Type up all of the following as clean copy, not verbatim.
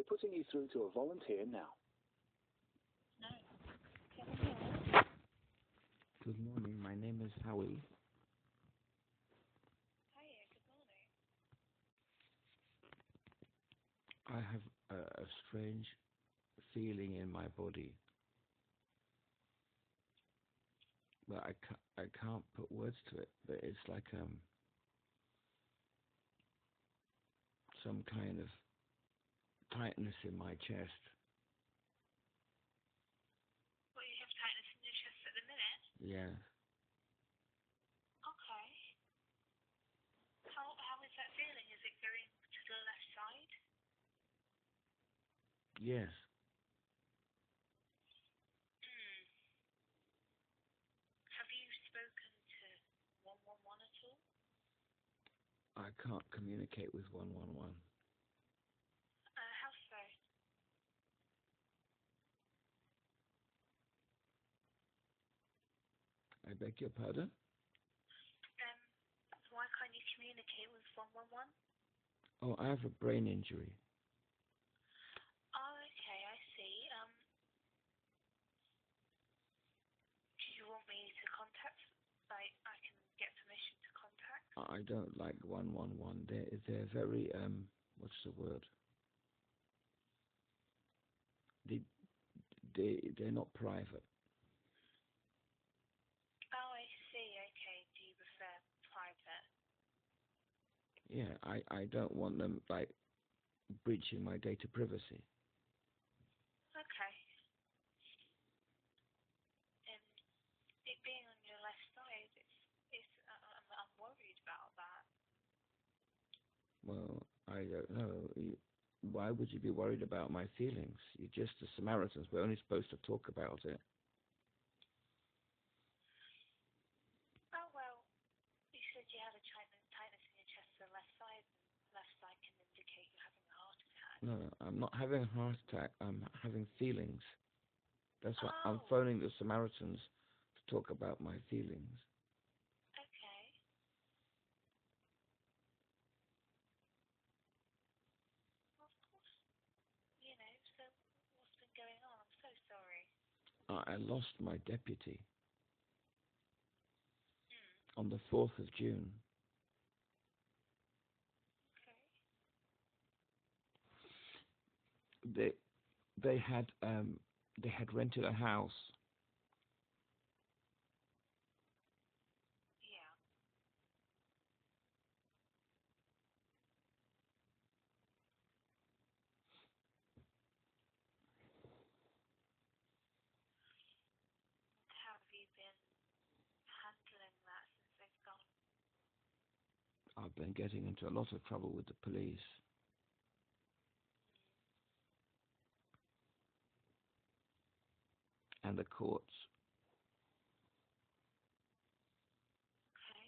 We're putting you through to a volunteer now. No. Good morning, my name is Howie. Hiya, good morning. I have a strange feeling in my body. But I can't put words to it, but it's like some kind of tightness in my chest. Well, you have tightness in your chest at the minute? Yeah. Okay. How is that feeling? Is it going to the left side? Yes. Have you spoken to 111 at all? I can't communicate with 111. How so? I beg your pardon? Why can't you communicate with 111? Oh, I have a brain injury. Oh, okay, I see. Do you want me to contact, like, I can get permission to contact? I don't like 111. They're very, what's the word? They're not private. Oh, I see, okay. Do you prefer private? Yeah, I don't want them, like, breaching my data privacy. Okay. And it being on your left side, I'm worried about that. Well, I don't know. Why would you be worried about my feelings? You're just the Samaritans. We're only supposed to talk about it. Oh, well, you said you had a tightness in your chest to the left side, and left side can indicate you're having a heart attack. No, I'm not having a heart attack. I'm having feelings. That's why I'm Oh. phoning the Samaritans to talk about my feelings. Okay. Well, of course, so what's been going on? I'm so sorry. I lost my deputy on the 4th of June. Okay. They had rented a house. Yeah. How have you been handling that since they've gone? I've been getting into a lot of trouble with the police. And the courts. Okay.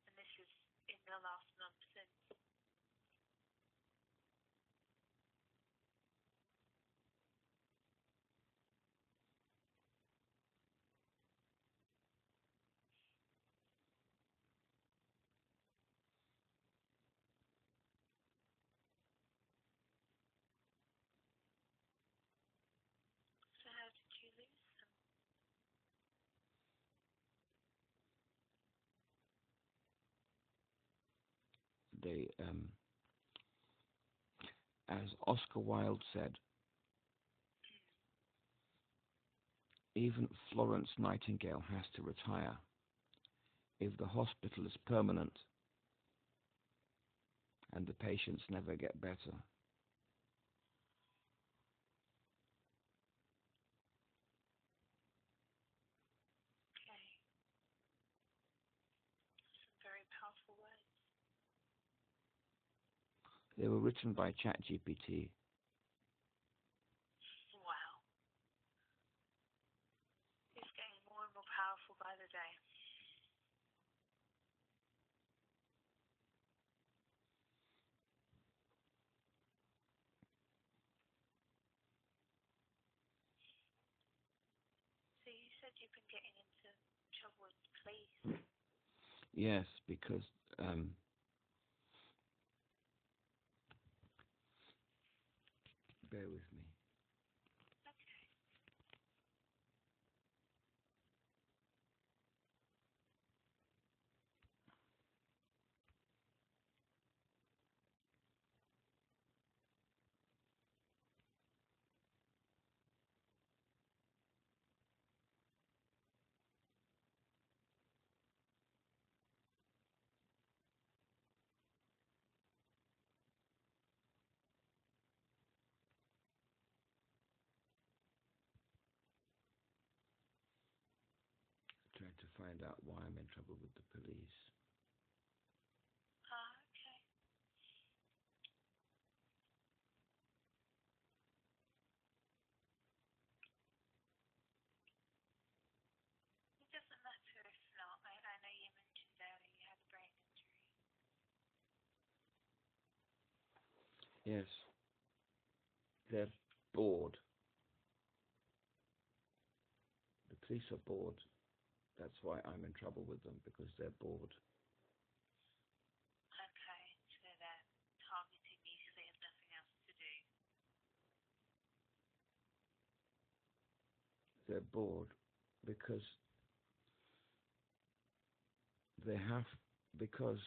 And this is in the last month since. So how did you lose them? They, as Oscar Wilde said, even Florence Nightingale has to retire if the hospital is permanent and the patients never get better. Okay. Some very powerful words. They were written by ChatGPT. Wow. It's getting more and more powerful by the day. So you said you've been getting into trouble with the police. Yes, because Bear with me. Okay. Trying to find out why I'm in trouble with the police. Okay. It doesn't matter if not. I know you mentioned earlier you had a brain injury. Yes. They're bored. The police are bored. That's why I'm in trouble with them, because they're bored. Okay, so they're targeting you because they have nothing else to do. They're bored because because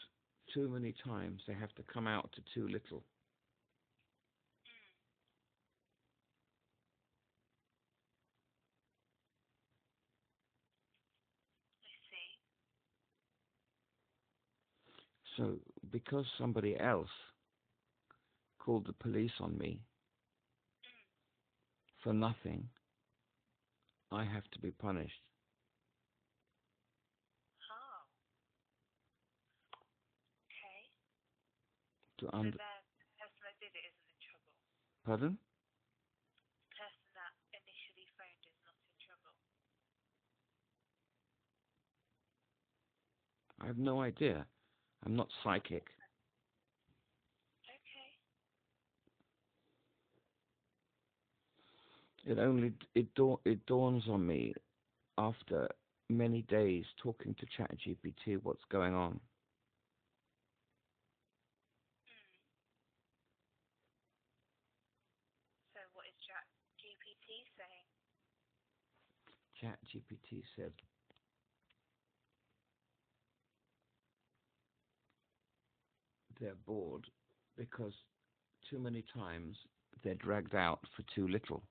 too many times they have to come out to too little. I see. So because somebody else called the police on me for nothing, I have to be punished. Oh. Okay. To So the person that did it isn't in trouble. Pardon? The person that initially phoned is not in trouble. I have no idea. I'm not psychic. Okay. It dawns on me after many days talking to ChatGPT what's going on. So what is ChatGPT saying? ChatGPT said they're bored because too many times they're dragged out for too little.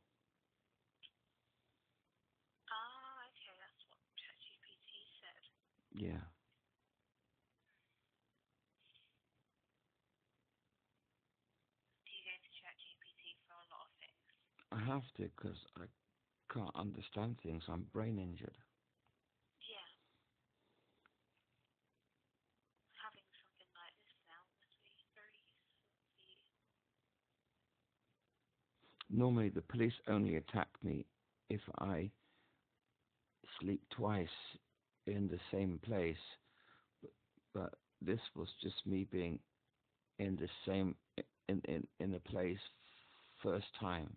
Ah, okay, that's what ChatGPT said. Yeah. Do you go to ChatGPT for a lot of things? I have to because I can't understand things. I'm brain injured. Yeah. Having something like this now must be very useful for you. Normally the police only attack me if I sleep twice in the same place, but this was just me being in the same in a place first time.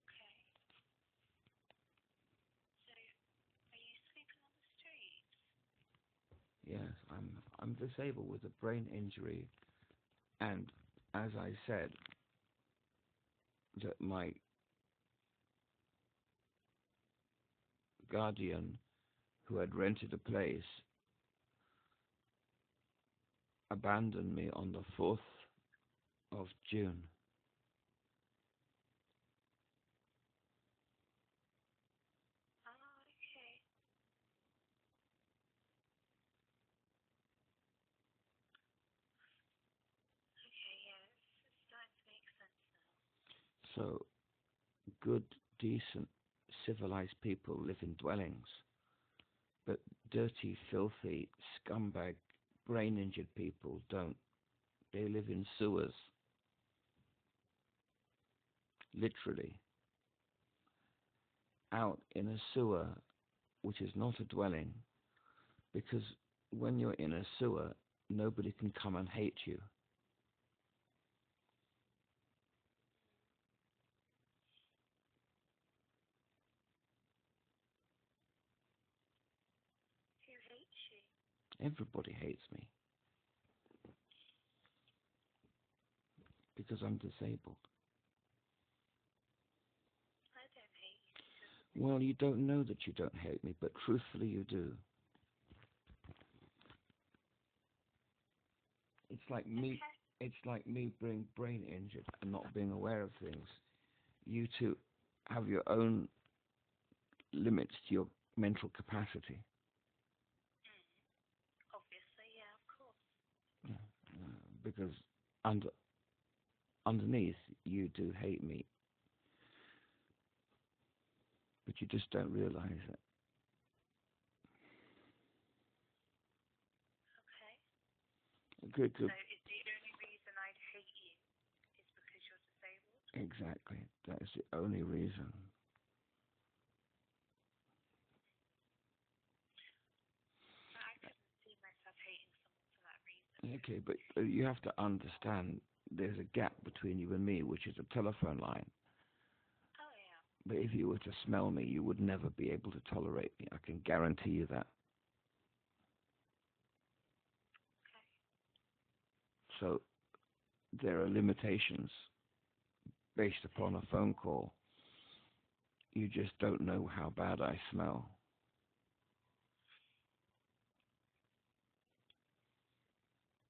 Okay. So, are you sleeping on the streets? Yes, I'm disabled with a brain injury, and as I said, that my guardian, who had rented a place, abandoned me on the 4th of June. Ah, okay. Okay, yeah, it's starting to make sense now. So good, decent, civilized people live in dwellings, but dirty, filthy, scumbag, brain-injured people don't. They live in sewers, literally, out in a sewer, which is not a dwelling, because when you're in a sewer, nobody can come and hate you. Who hates you? Everybody hates me because I'm disabled. I don't hate you. Well, you don't know that you don't hate me, but truthfully you do. It's like me. Okay. It's like me being brain injured and not being aware of things. You two have your own limits to your mental capacity. Obviously, yeah, of course. Because underneath you do hate me, but you just don't realize it. Okay. Good. So is the only reason I'd hate you is because you're disabled? Exactly. That is the only reason. But I couldn't see myself hating someone for that reason. Okay, but you have to understand there's a gap between you and me, which is a telephone line. Oh, yeah. But if you were to smell me, you would never be able to tolerate me. I can guarantee you that. Okay. So there are limitations based upon a phone call. You just don't know how bad I smell.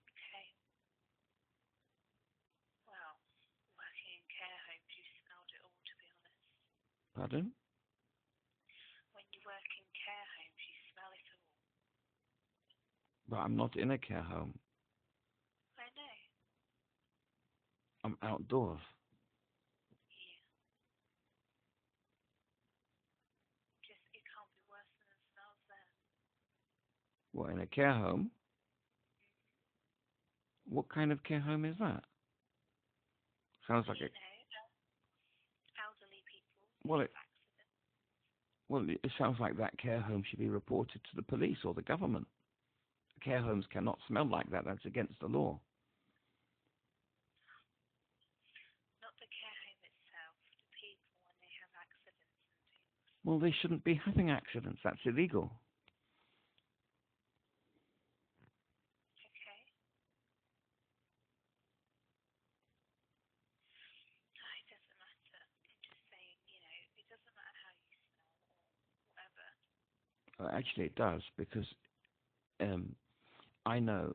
Okay. Well, working in care homes, you smelled it all, to be honest. Pardon? When you work in care homes, you smell it all. But I'm not in a care home. I know. I'm outdoors. Yeah. Just, it can't be worse than the smells there. What, in a care home? What kind of care home is that? Sounds like You a... know, elderly people Well, have accidents. Well, it sounds like that care home should be reported to the police or the government. Care homes cannot smell like that. That's against the law. Not the care home itself, the people when they have accidents and things. Well, they shouldn't be having accidents. That's illegal. Okay. No, it doesn't matter. I'm just saying, it doesn't matter how you smell or whatever. Well, actually, it does, because I know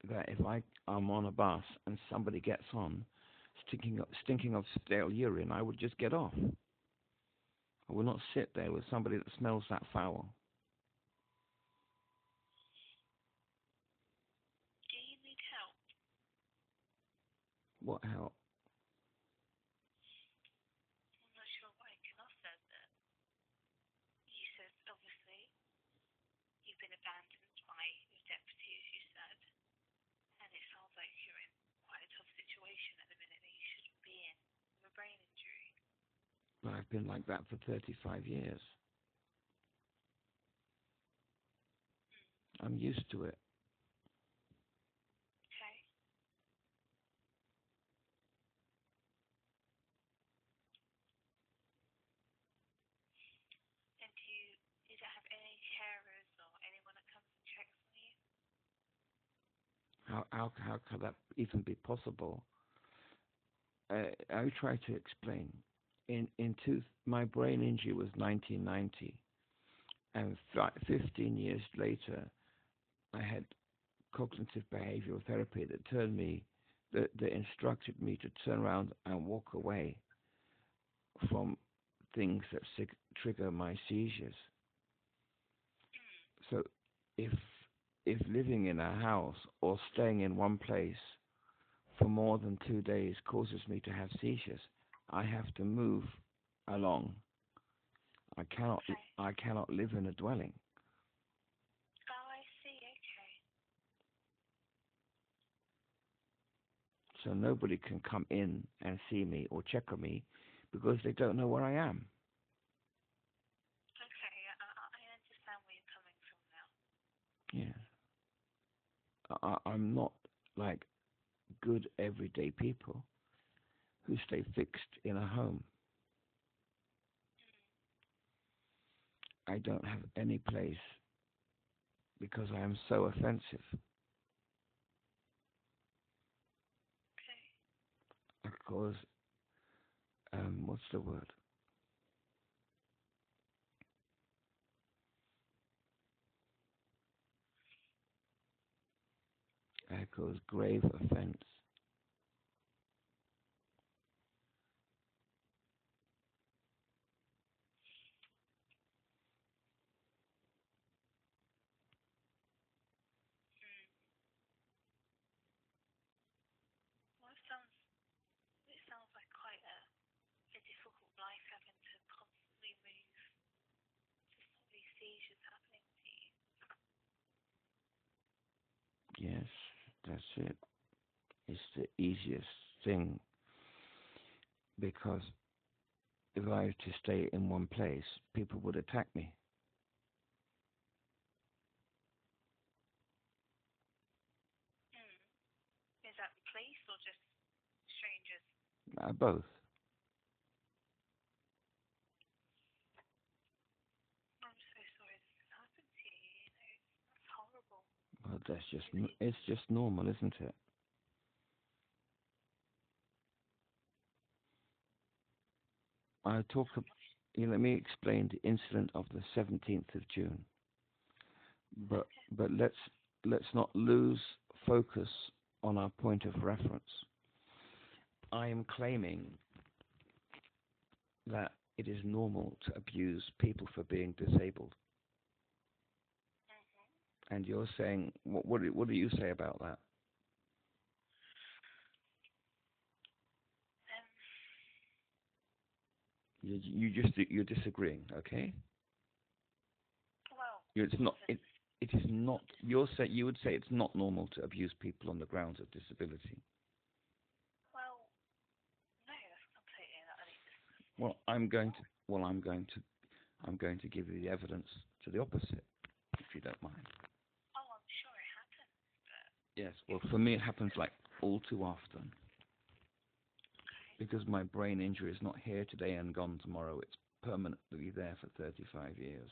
that if I'm on a bus and somebody gets on stinking of stale urine, I would just get off. I will not sit there with somebody that smells that foul. Do you need help? What help? I'm not sure what I can offer, but you said, obviously, you've been abandoned by your deputy, as you said, and it sounds like you're in quite a tough situation at the minute that you shouldn't be in with a brain injury. Well, I've been like that for 35 years. I'm used to it. Okay. And you don't have any carers or anyone that comes and checks on you? How could that even be possible? I try to explain. My brain injury was 1990, and 15 years later, I had cognitive behavioral therapy that instructed me to turn around and walk away from things that trigger my seizures. So, if living in a house or staying in one place for more than 2 days causes me to have seizures, I have to move along. I cannot live in a dwelling. Oh, I see. Okay. So nobody can come in and see me or check on me because they don't know where I am. Okay, I understand where you're coming from now. Yeah. I'm not like good everyday people who stay fixed in a home. I don't have any place because I am so offensive. Okay. I cause, what's the word? I cause grave offense. Well, it sounds like quite a difficult life having to constantly move to stop these seizures happening to you. Yes, that's it. It's the easiest thing because if I were to stay in one place, people would attack me. Is that the police or just strangers? Both. I'm so sorry this has happened to you. That's horrible. Well, it's just normal, isn't it? I talked. Let me explain the incident of the 17th of June. But let's not lose focus on our point of reference. I am claiming that it is normal to abuse people for being disabled. And you're saying, what do you say about that? You're disagreeing, okay? Well, It's not. It is not. You would say it's not normal to abuse people on the grounds of disability. well, no, that's completely and utterly disgusting. Well, I'm going to give you the evidence to the opposite, if you don't mind. Oh, I'm sure it happens, but Yes. Well, for me, it happens like all too often. Because my brain injury is not here today and gone tomorrow. It's permanently there for 35 years.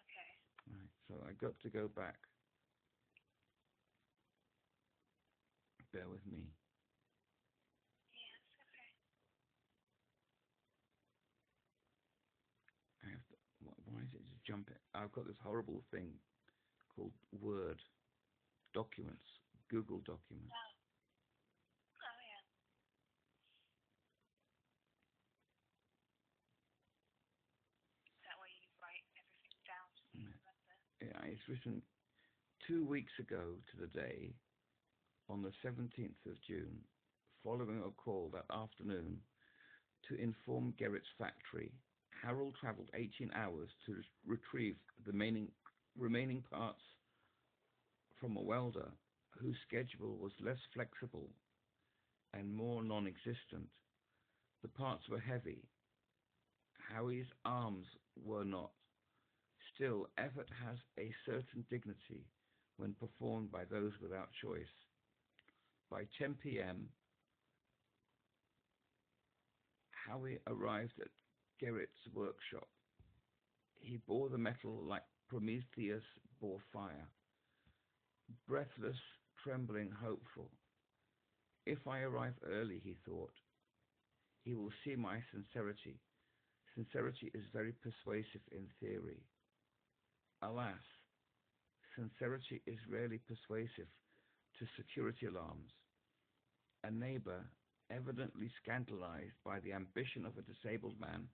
okay. Right. So I got to go back. Bear with me. Yes, okay. I have to, why is it just jump it? I've got this horrible thing called Word documents, Google documents. Oh, yeah. Is that where you write everything down so you remember? Yeah, it's written 2 weeks ago to the day, on the 17th of June, following a call that afternoon to inform Gerrit's factory. Harold travelled 18 hours to retrieve the remaining parts from a welder whose schedule was less flexible and more non-existent. The parts were heavy. Howie's arms were not. Still, effort has a certain dignity when performed by those without choice. By 10 p.m., Howie arrived at Gerrit's workshop. He bore the metal like Prometheus bore fire. Breathless, trembling, hopeful. If I arrive early, he thought, he will see my sincerity. Sincerity is very persuasive in theory. Alas, sincerity is rarely persuasive to security alarms. A neighbor, evidently scandalized by the ambition of a disabled man,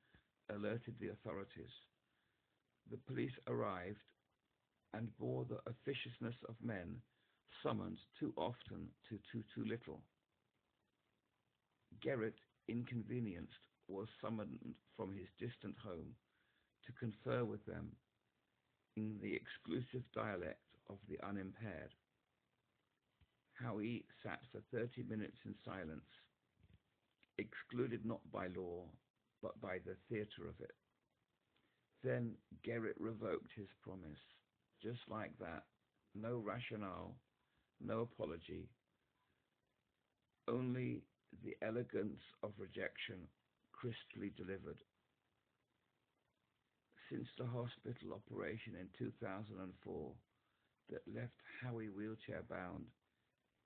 alerted the authorities. The police arrived and bore the officiousness of men summoned too often to too little. Gerrit, inconvenienced, was summoned from his distant home to confer with them in the exclusive dialect of the unimpaired. Howie sat for 30 minutes in silence, excluded not by law, but by the theatre of it. Then Gerrit revoked his promise, just like that. No rationale, no apology, only the elegance of rejection crisply delivered. Since the hospital operation in 2004 that left Howie wheelchair bound,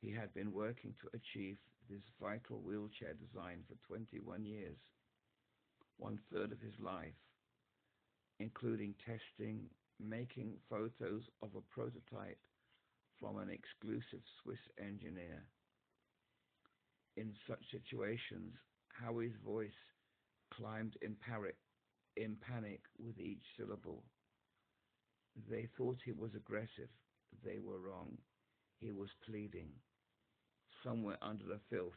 he had been working to achieve this vital wheelchair design for 21 years, one third of his life, including testing, making photos of a prototype from an exclusive Swiss engineer. In such situations, Howie's voice climbed in panic with each syllable. They thought he was aggressive. They were wrong. He was pleading. Somewhere under the filth,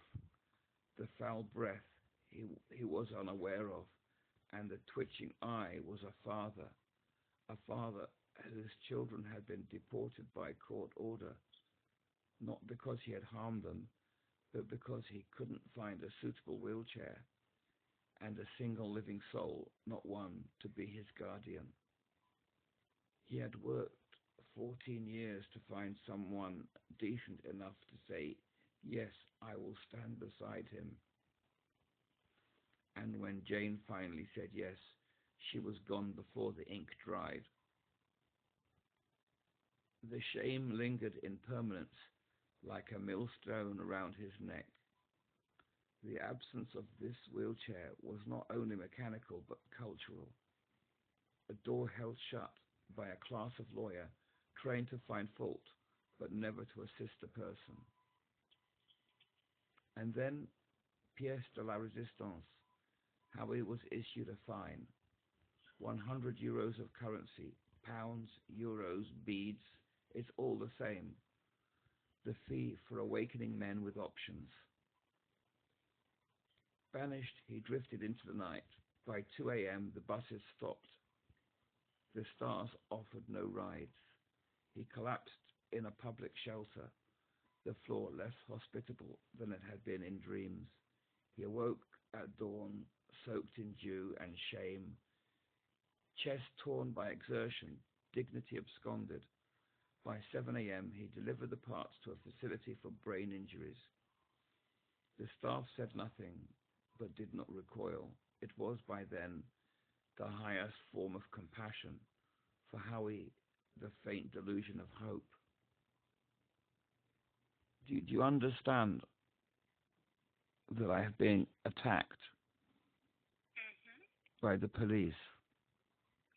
the foul breath he was unaware of, and the twitching eye was a father whose children had been deported by court order, not because he had harmed them, but because he couldn't find a suitable wheelchair and a single living soul, not one, to be his guardian. He had worked 14 years to find someone decent enough to say, "Yes, I will stand beside him." And when Jane finally said yes, she was gone before the ink dried. The shame lingered in permanence like a millstone around his neck. The absence of this wheelchair was not only mechanical but cultural. A door held shut by a class of lawyer trained to find fault but never to assist a person. And then, pièce de la résistance, Howie was issued a fine. 100 euros of currency, pounds, euros, beads, it's all the same. The fee for awakening men with options. Banished, he drifted into the night. By 2 a.m., the buses stopped. The stars offered no rides. He collapsed in a public shelter, the floor less hospitable than it had been in dreams. He awoke at dawn, soaked in dew and shame, chest torn by exertion, dignity absconded. By 7 a.m., he delivered the parts to a facility for brain injuries. The staff said nothing, but did not recoil. It was by then the highest form of compassion. For Howie, the faint delusion of hope. Do you understand that I have been attacked by the police?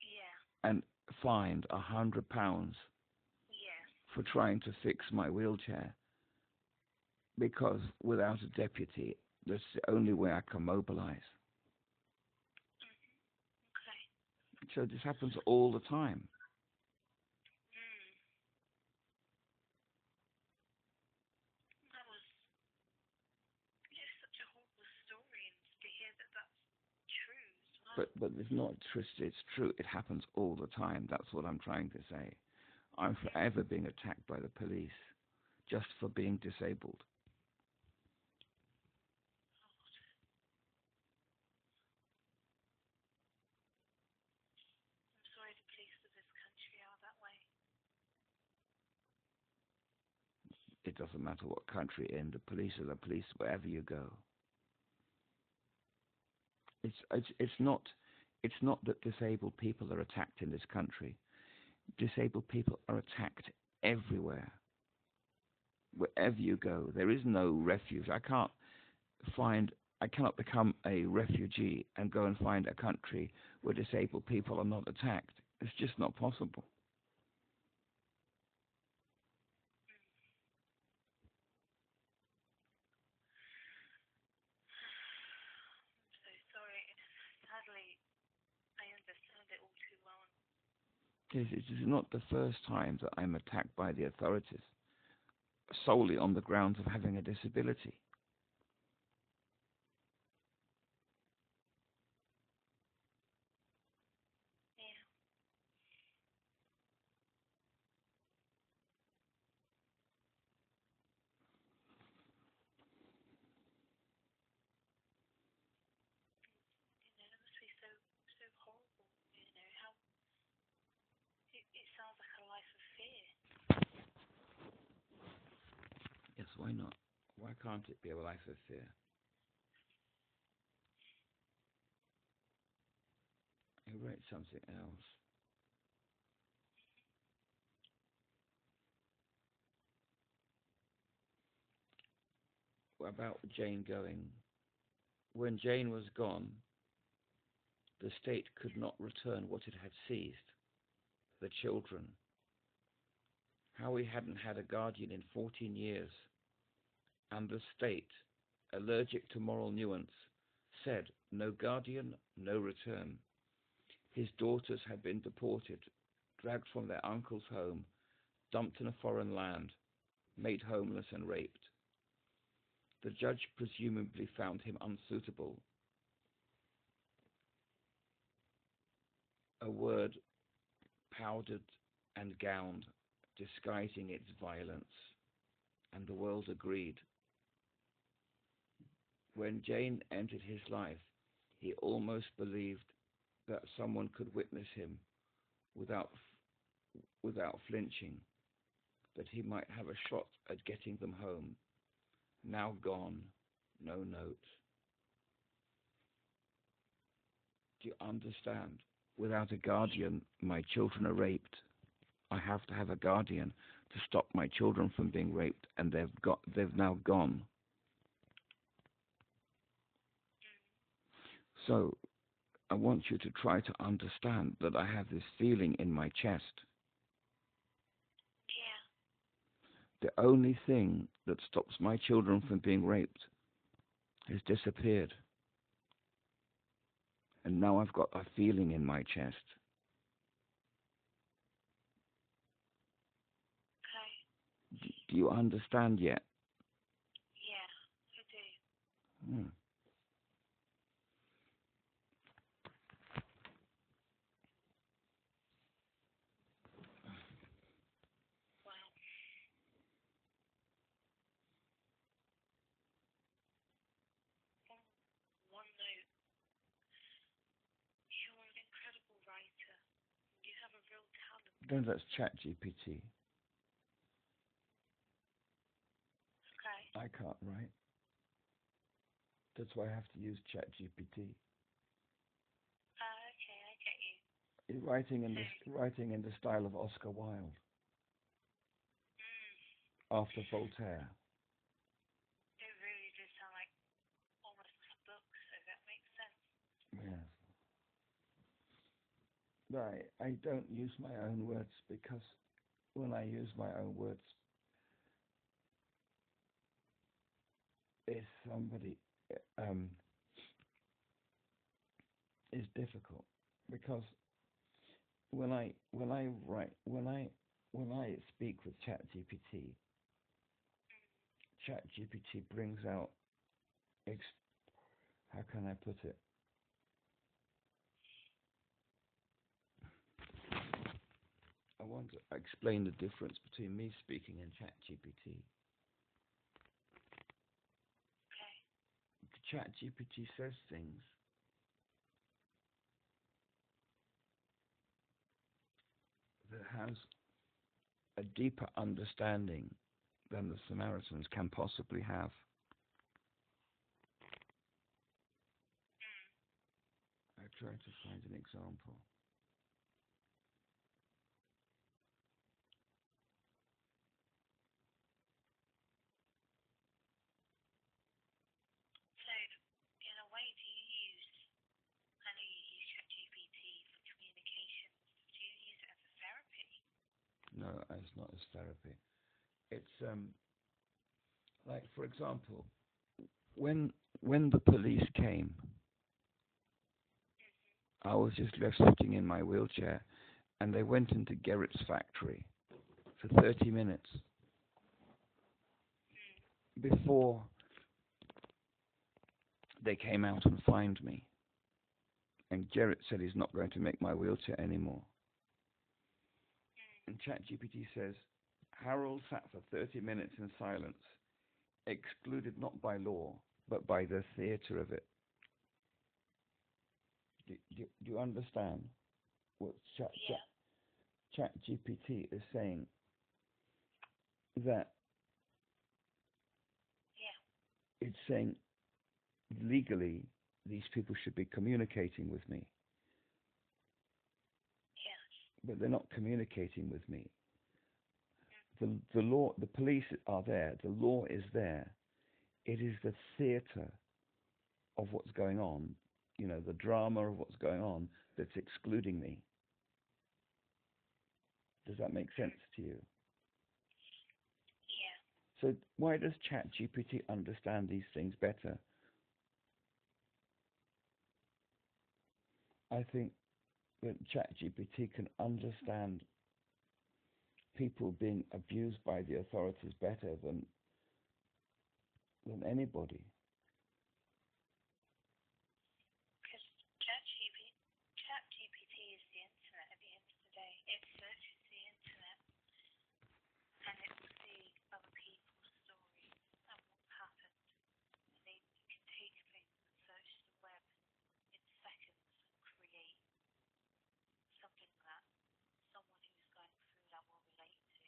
Yeah. And fined £100 for trying to fix my wheelchair, because without a deputy, that's the only way I can mobilize. Okay. So this happens all the time. That was just such a horrible story, and to hear that that's true as well. But it's not twisted, it's true. It happens all the time. That's what I'm trying to say. I'm forever being attacked by the police just for being disabled. I'm sorry the police of this country are that way. It doesn't matter what country you're in. The police are the police wherever you go. It's not that disabled people are attacked in this country. Disabled people are attacked everywhere. Wherever you go, there is no refuge. I cannot become a refugee and go and find a country where disabled people are not attacked. It's just not possible. I'm so sorry. Sadly, I understand it all too well. It is not the first time that I'm attacked by the authorities solely on the grounds of having a disability. Yeah. That must be so horrible. How it sounds like a life of fear. Yes, why not? Why can't it be a life of fear? it's something else. About Jane going. When Jane was gone, the state could not return what it had seized, the children. How he hadn't had a guardian in 14 years, and the state, allergic to moral nuance, said no guardian, no return. His daughters had been deported, dragged from their uncle's home, dumped in a foreign land, made homeless and raped. The judge presumably found him unsuitable. A word powdered and gowned, disguising its violence, and the world agreed. When Jane entered his life, he almost believed that someone could witness him without flinching, that he might have a shot at getting them home. Now gone, no note. Do you understand? Without a guardian, my children are raped. I have to have a guardian to stop my children from being raped, and they've now gone. So I want you to try to understand that I have this feeling in my chest. Yeah. The only thing that stops my children from being raped has disappeared. And now I've got a feeling in my chest. Okay. Do you understand yet? Yeah, I do. Wow. One note. You're an incredible writer. You have a real talent. No, that's ChatGPT. Okay. I can't write. That's why I have to use ChatGPT. Okay, I get you. You're writing in the style of Oscar Wilde, after Voltaire. It really does sound like almost like a book, so that makes sense. Yes. Right. I don't use my own words because when I use my own words, if somebody is difficult, because when I speak with ChatGPT, ChatGPT brings out how can I put it? I want to explain the difference between me speaking and ChatGPT. Okay. ChatGPT says things that has a deeper understanding than the Samaritans can possibly have. I try to find an example. So, in a way, do you use, I know you use ChatGPT for communication, do you use it as a therapy? No, it's not as therapy. It's like, for example, when the police came, I was just left sitting in my wheelchair, and they went into Gerrit's factory for 30 minutes before they came out and fined me. And Gerrit said he's not going to make my wheelchair anymore. And ChatGPT says, Harold sat for 30 minutes in silence, excluded not by law, but by the theatre of it. Do you understand what ChatGPT is saying? That it's saying legally these people should be communicating with me. but they're not communicating with me. The law, the police are there. The law is there. It is the theatre of what's going on, the drama of what's going on that's excluding me. Does that make sense to you? Yeah. So why does ChatGPT understand these things better? I think that ChatGPT can understand people being abused by the authorities better than anybody. Because ChatGPT is the internet at the end of the day. It searches the internet and it will see other people's stories and what's happened. And it can take things and search the web in seconds and create something that someone who's going through that will relate to.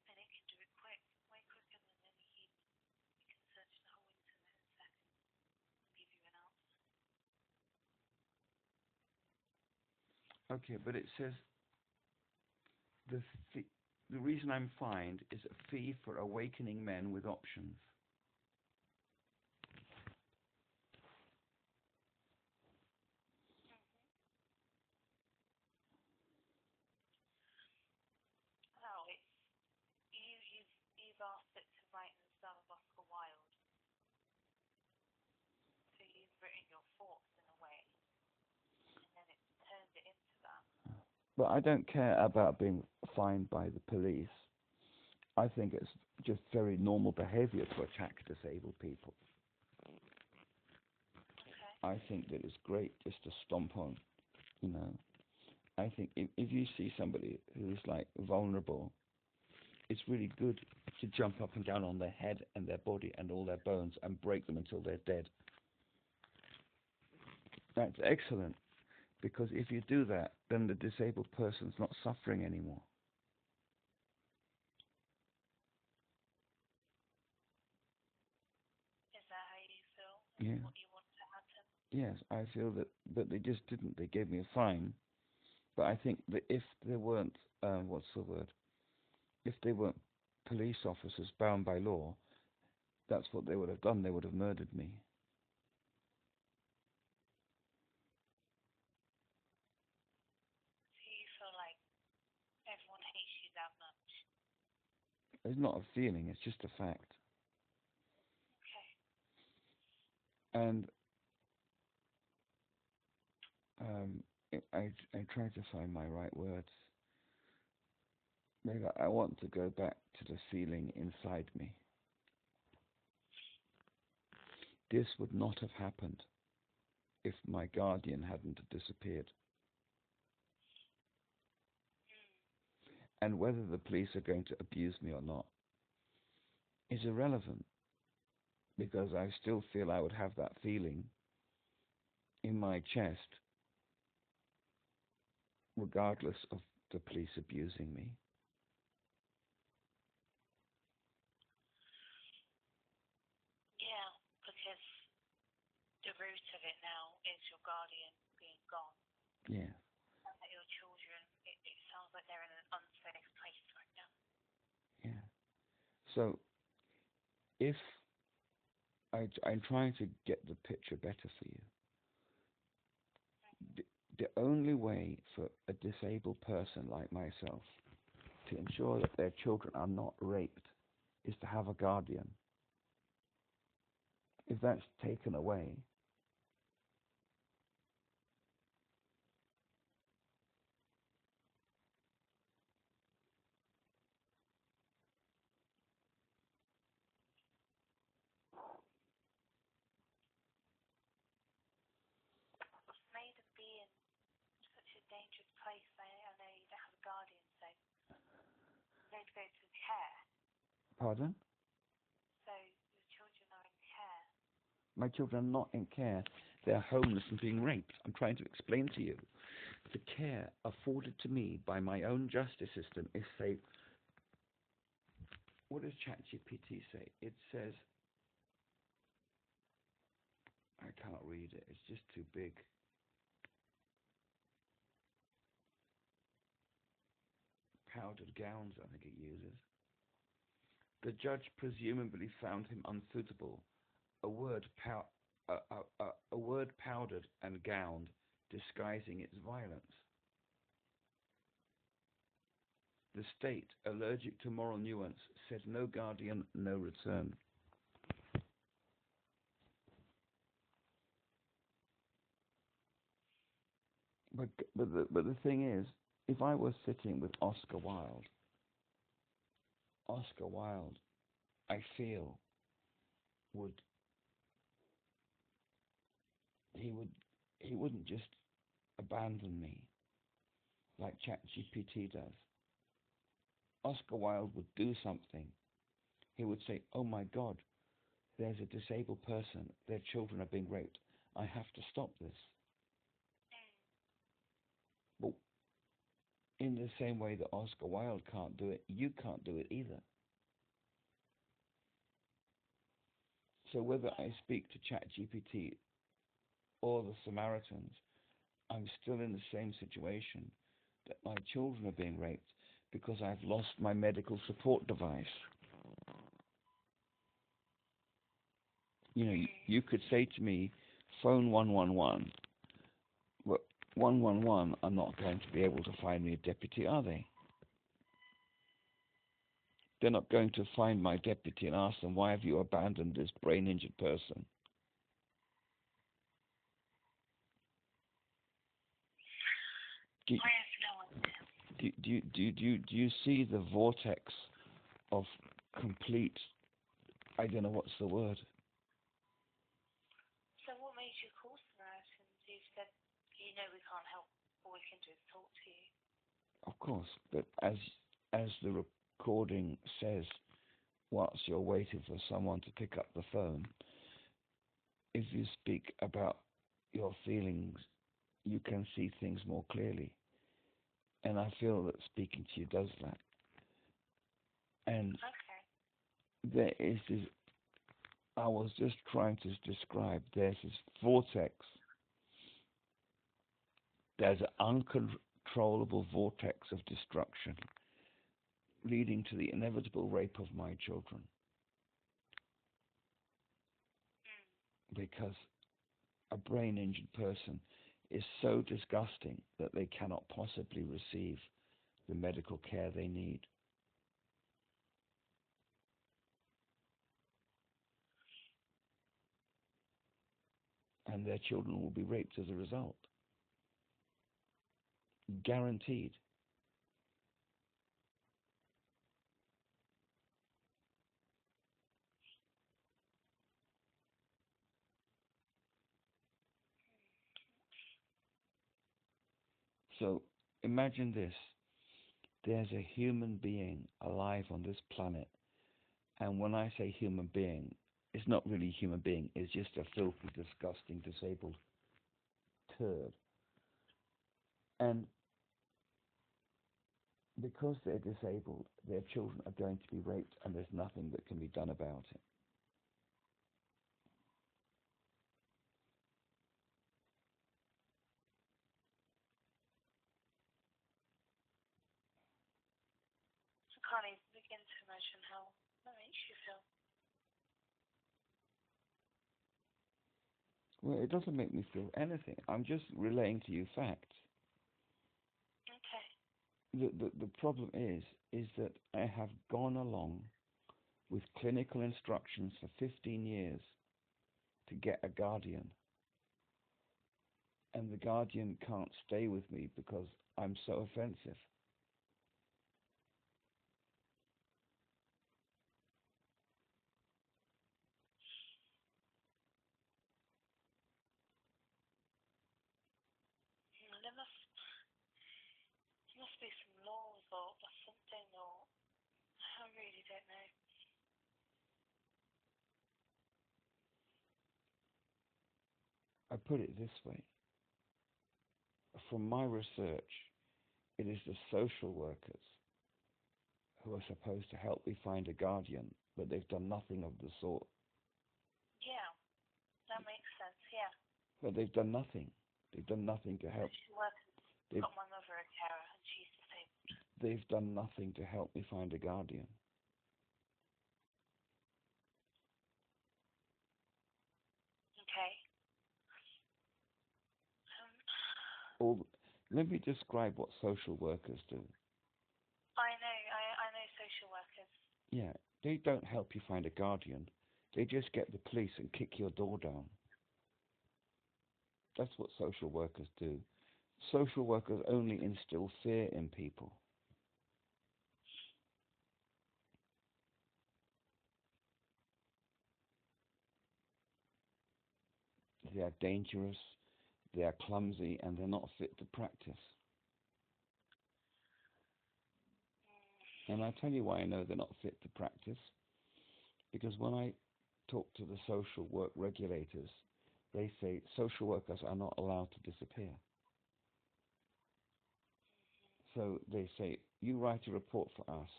And it can do it quick, way quicker than any human. It can search the whole internet in seconds and give you an answer. Okay, but it says the the reason I'm fined is a fee for awakening men with options. Well, it's you've asked it to write in the style of Oscar Wilde. So you've written your thoughts in a way, and then it's turned it into that. But I don't care about being fined by the police. I think it's just very normal behavior to attack disabled people. Okay. I think that it's great just to stomp on, I think if you see somebody who's like vulnerable, it's really good to jump up and down on their head and their body and all their bones and break them until they're dead. That's excellent, because if you do that, then the disabled person's not suffering anymore. Is that how you feel? Yeah. What you want to happen? Yes, I feel that, but they just didn't. They gave me a fine. But I think that if there weren't, what's the word? If they weren't police officers bound by law, that's what they would have done. They would have murdered me. So you feel like everyone hates you that much? It's not a feeling, it's just a fact. Okay. And I try to find my right words. Maybe I want to go back to the feeling inside me. This would not have happened if my guardian hadn't disappeared. And whether the police are going to abuse me or not is irrelevant, because I still feel I would have that feeling in my chest regardless of the police abusing me. Yeah, because the root of it now is your guardian being gone. Yeah. And that your children, it sounds like they're in an unsafe place right now. Yeah. So if I'm trying to get the picture better for you, the only way for a disabled person like myself to ensure that their children are not raped is to have a guardian. If that's taken away, What's made them be in such a dangerous place? I know you don't have a guardian, so they'd go to care. pardon? So your children are in care. My children are not in care. They're homeless and being raped. I'm trying to explain to you. The care afforded to me by my own justice system is safe. What does ChatGPT say? It says can't read it. It's just too big. Powdered gowns, I think it uses. The judge presumably found him unsuitable. A word powdered and gowned, disguising its violence. The state, allergic to moral nuance, said no guardian, no return. But the thing is, if I was sitting with Oscar Wilde, I feel he wouldn't just abandon me like ChatGPT does. Oscar Wilde would do something. He would say, "Oh my God, there's a disabled person. Their children are being raped. I have to stop this." But in the same way that Oscar Wilde can't do it, you can't do it either. So whether I speak to ChatGPT or the Samaritans, I'm still in the same situation, that my children are being raped because I've lost my medical support device. You know, you could say to me, phone 111. Well, 111 are not going to be able to find me a deputy, are they? They're not going to find my deputy and ask them, "Why have you abandoned this brain-injured person?" Do I have no idea. do you see the vortex of complete, I don't know what's the word. So what made you call Samaritans? You said, we can't help. All we can do is talk to you. Of course, but as the recording says, whilst you're waiting for someone to pick up the phone, if you speak about your feelings, you can see things more clearly. And I feel that speaking to you does that. And Okay. there is this, I was just trying to describe, there's this vortex. There's an uncontrollable vortex of destruction leading to the inevitable rape of my children. Because a brain-injured person is so disgusting that they cannot possibly receive the medical care they need. And their children will be raped as a result. Guaranteed. So imagine this. There's a human being alive on this planet. And when I say human being, it's not really a human being. It's just a filthy, disgusting, disabled turd. And because they're disabled, their children are going to be raped, and there's nothing that can be done about it. I can't even begin to imagine how that makes you feel. Well, it doesn't make me feel anything. I'm just relaying to you facts. Okay. The problem is that I have gone along with clinical instructions for 15 years to get a guardian. And the guardian can't stay with me because I'm so offensive. There must be some laws or something, or I really don't know. I put it this way. From my research, it is the social workers who are supposed to help me find a guardian, but they've done nothing of the sort. Yeah, that makes sense, yeah. But they've done nothing. They've done nothing to help. Social workers They've, got my mother a carer and she's disabled. they've done nothing to help me find a guardian. Okay. Let me describe what social workers do. I know social workers. Yeah, they don't help you find a guardian. They just get the police and kick your door down. That's what social workers do. Social workers only instill fear in people. They are dangerous, they are clumsy, and they're not fit to practice. And I tell you why I know they're not fit to practice. Because when I talk to the social work regulators, they say social workers are not allowed to disappear. So they say, you write a report for us.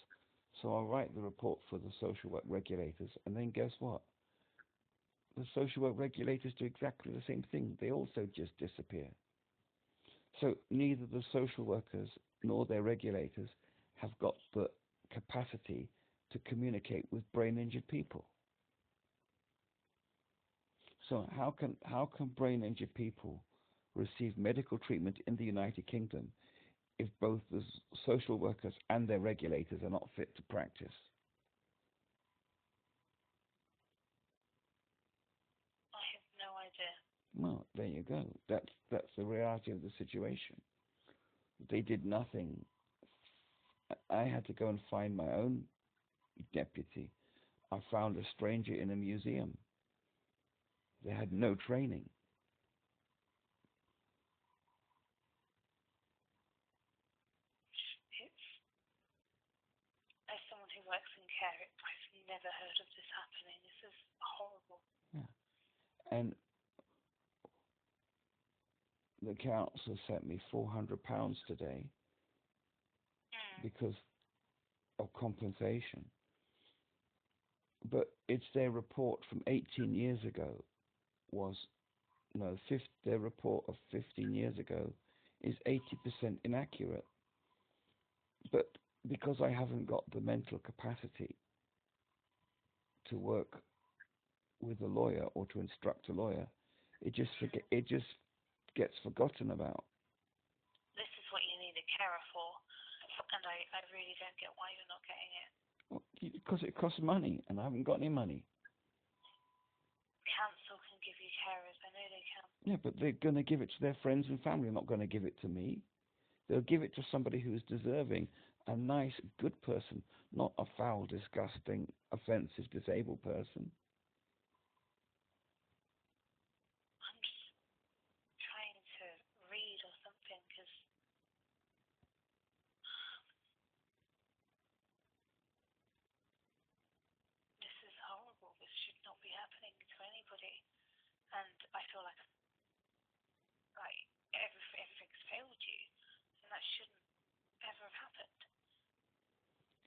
So I'll write the report for the social work regulators, and then guess what? The social work regulators do exactly the same thing. They also just disappear. So neither the social workers nor their regulators have got the capacity to communicate with brain-injured people. So how can brain-injured people receive medical treatment in the United Kingdom if both the social workers and their regulators are not fit to practice? I have no idea. Well, there you go. That's the reality of the situation. They did nothing. I had to go and find my own deputy. I found a stranger in a museum. They had no training. As someone who works in care, I've never heard of this happening. This is horrible. Yeah. And the council sent me £400 today because of compensation. But it's their report from 18 years ago their report of 15 years ago is 80% inaccurate. But because I haven't got the mental capacity to work with a lawyer or to instruct a lawyer, it just gets forgotten about. This is what you need a carer for, and I really don't get why you're not getting it. Well, because it costs money, and I haven't got any money. Council can give you carers. I know they can. Yeah, but they're going to give it to their friends and family. They're not going to give it to me. They'll give it to somebody who is deserving, a nice, good person, not a foul, disgusting, offensive, disabled person. I'm just trying to read or something because this is horrible. This should not be happening to anybody. And I feel like everything's failed you, and that shouldn't ever have happened.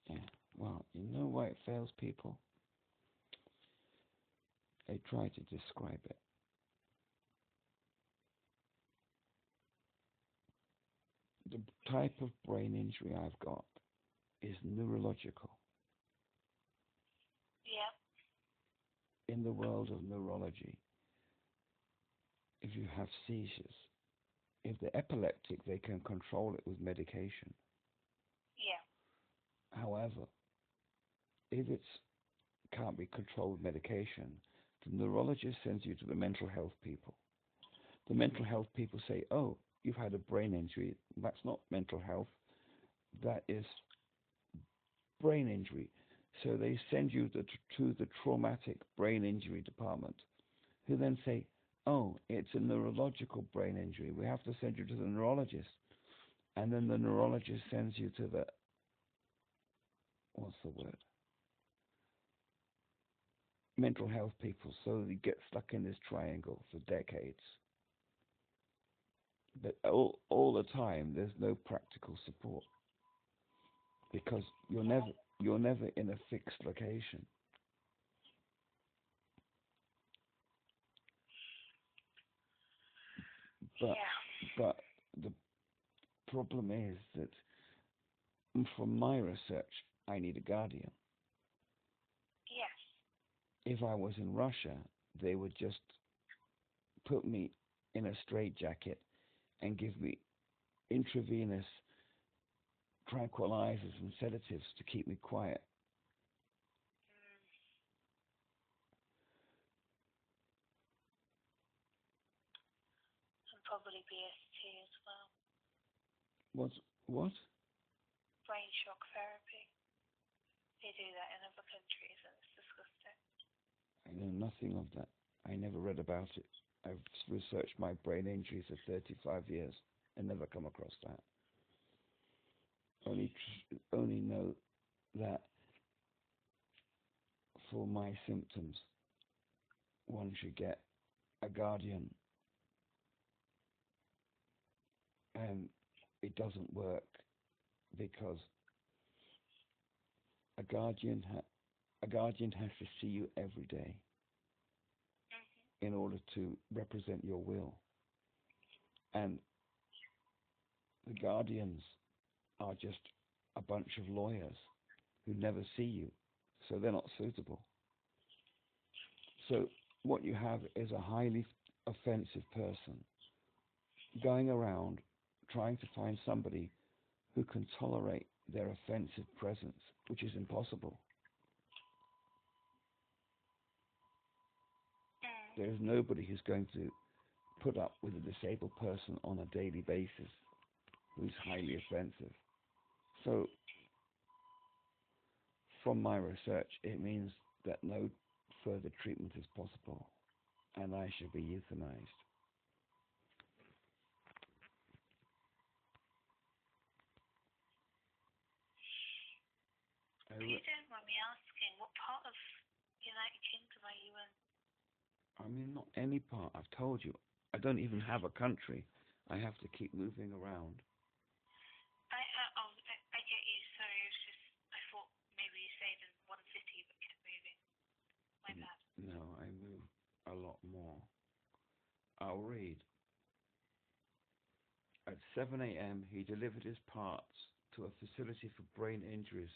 Yeah, well, you know why it fails people? They try to describe it. The type of brain injury I've got is neurological. Yeah. In the world of neurology, if you have seizures, if they're epileptic, they can control it with medication. Yeah. However, if it can't be controlled with medication, the neurologist sends you to the mental health people. The mental health people say, oh, you've had a brain injury. That's not mental health. That is brain injury. So they send you to the traumatic brain injury department, who then say, oh, it's a neurological brain injury. We have to send you to the neurologist. And then the neurologist sends you to the, what's the word? Mental health people. So you get stuck in this triangle for decades. But all the time, there's no practical support. Because you're never in a fixed location. But Yeah. but the problem is that from my research, I need a guardian. Yes. If I was in Russia, they would just put me in a straitjacket and give me intravenous tranquilizers and sedatives to keep me quiet. Mm. And probably BST as well. What? Brain shock therapy. They do that in other countries and it's disgusting. I know nothing of that. I never read about it. I've researched my brain injuries for 35 years and never come across that. Only know that for my symptoms, one should get a guardian, and it doesn't work because a guardian has to see you every day Mm-hmm. in order to represent your will, and the guardians are just a bunch of lawyers who never see you, so they're not suitable. So what you have is a highly offensive person going around trying to find somebody who can tolerate their offensive presence, which is impossible. There is nobody who's going to put up with a disabled person on a daily basis who's highly offensive. So, from my research, it means that no further treatment is possible, and I should be euthanized. If you don't mind me asking, what part of United Kingdom are you in? I mean, not any part. I've told you. I don't even have a country. I have to keep moving around. I get you. Sorry, it was just I thought maybe you stayed in one city but kept moving. My bad. No, I move a lot more. I'll read. At 7 a.m., he delivered his parts to a facility for brain injuries.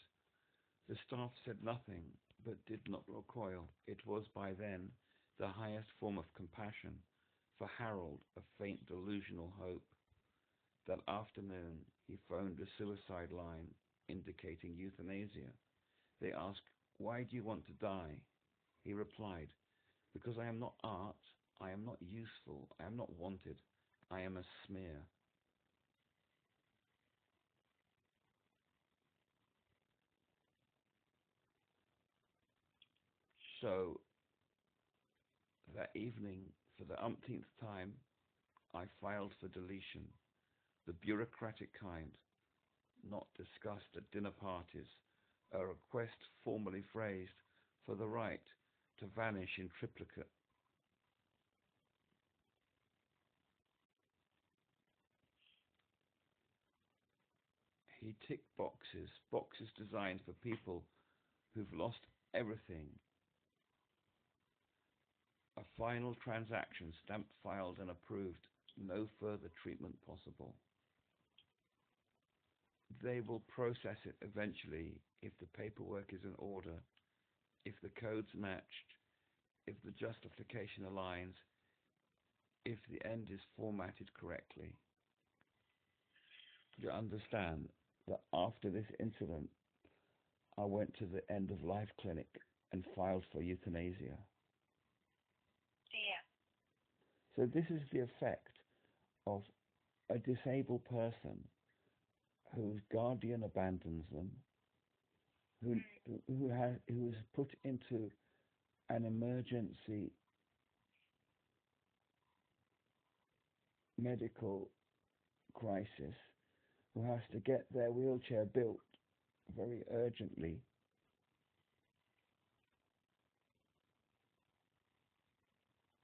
The staff said nothing, but did not recoil. It was by then the highest form of compassion for Harold, a faint delusional hope. That afternoon, he phoned a suicide line indicating euthanasia. They asked, "Why do you want to die?" He replied, "Because I am not art, I am not useful, I am not wanted, I am a smear." So, that evening, for the umpteenth time, I filed for deletion, the bureaucratic kind, not discussed at dinner parties, a request formally phrased for the right to vanish in triplicate. He ticked boxes designed for people who've lost everything. A final transaction stamped, filed and approved. No further treatment possible. They will process it eventually if the paperwork is in order, if the code's matched, if the justification aligns, if the end is formatted correctly. You understand that after this incident, I went to the end of life clinic and filed for euthanasia. Yeah. So this is the effect of a disabled person whose guardian abandons them, who is put into an emergency medical crisis, who has to get their wheelchair built very urgently,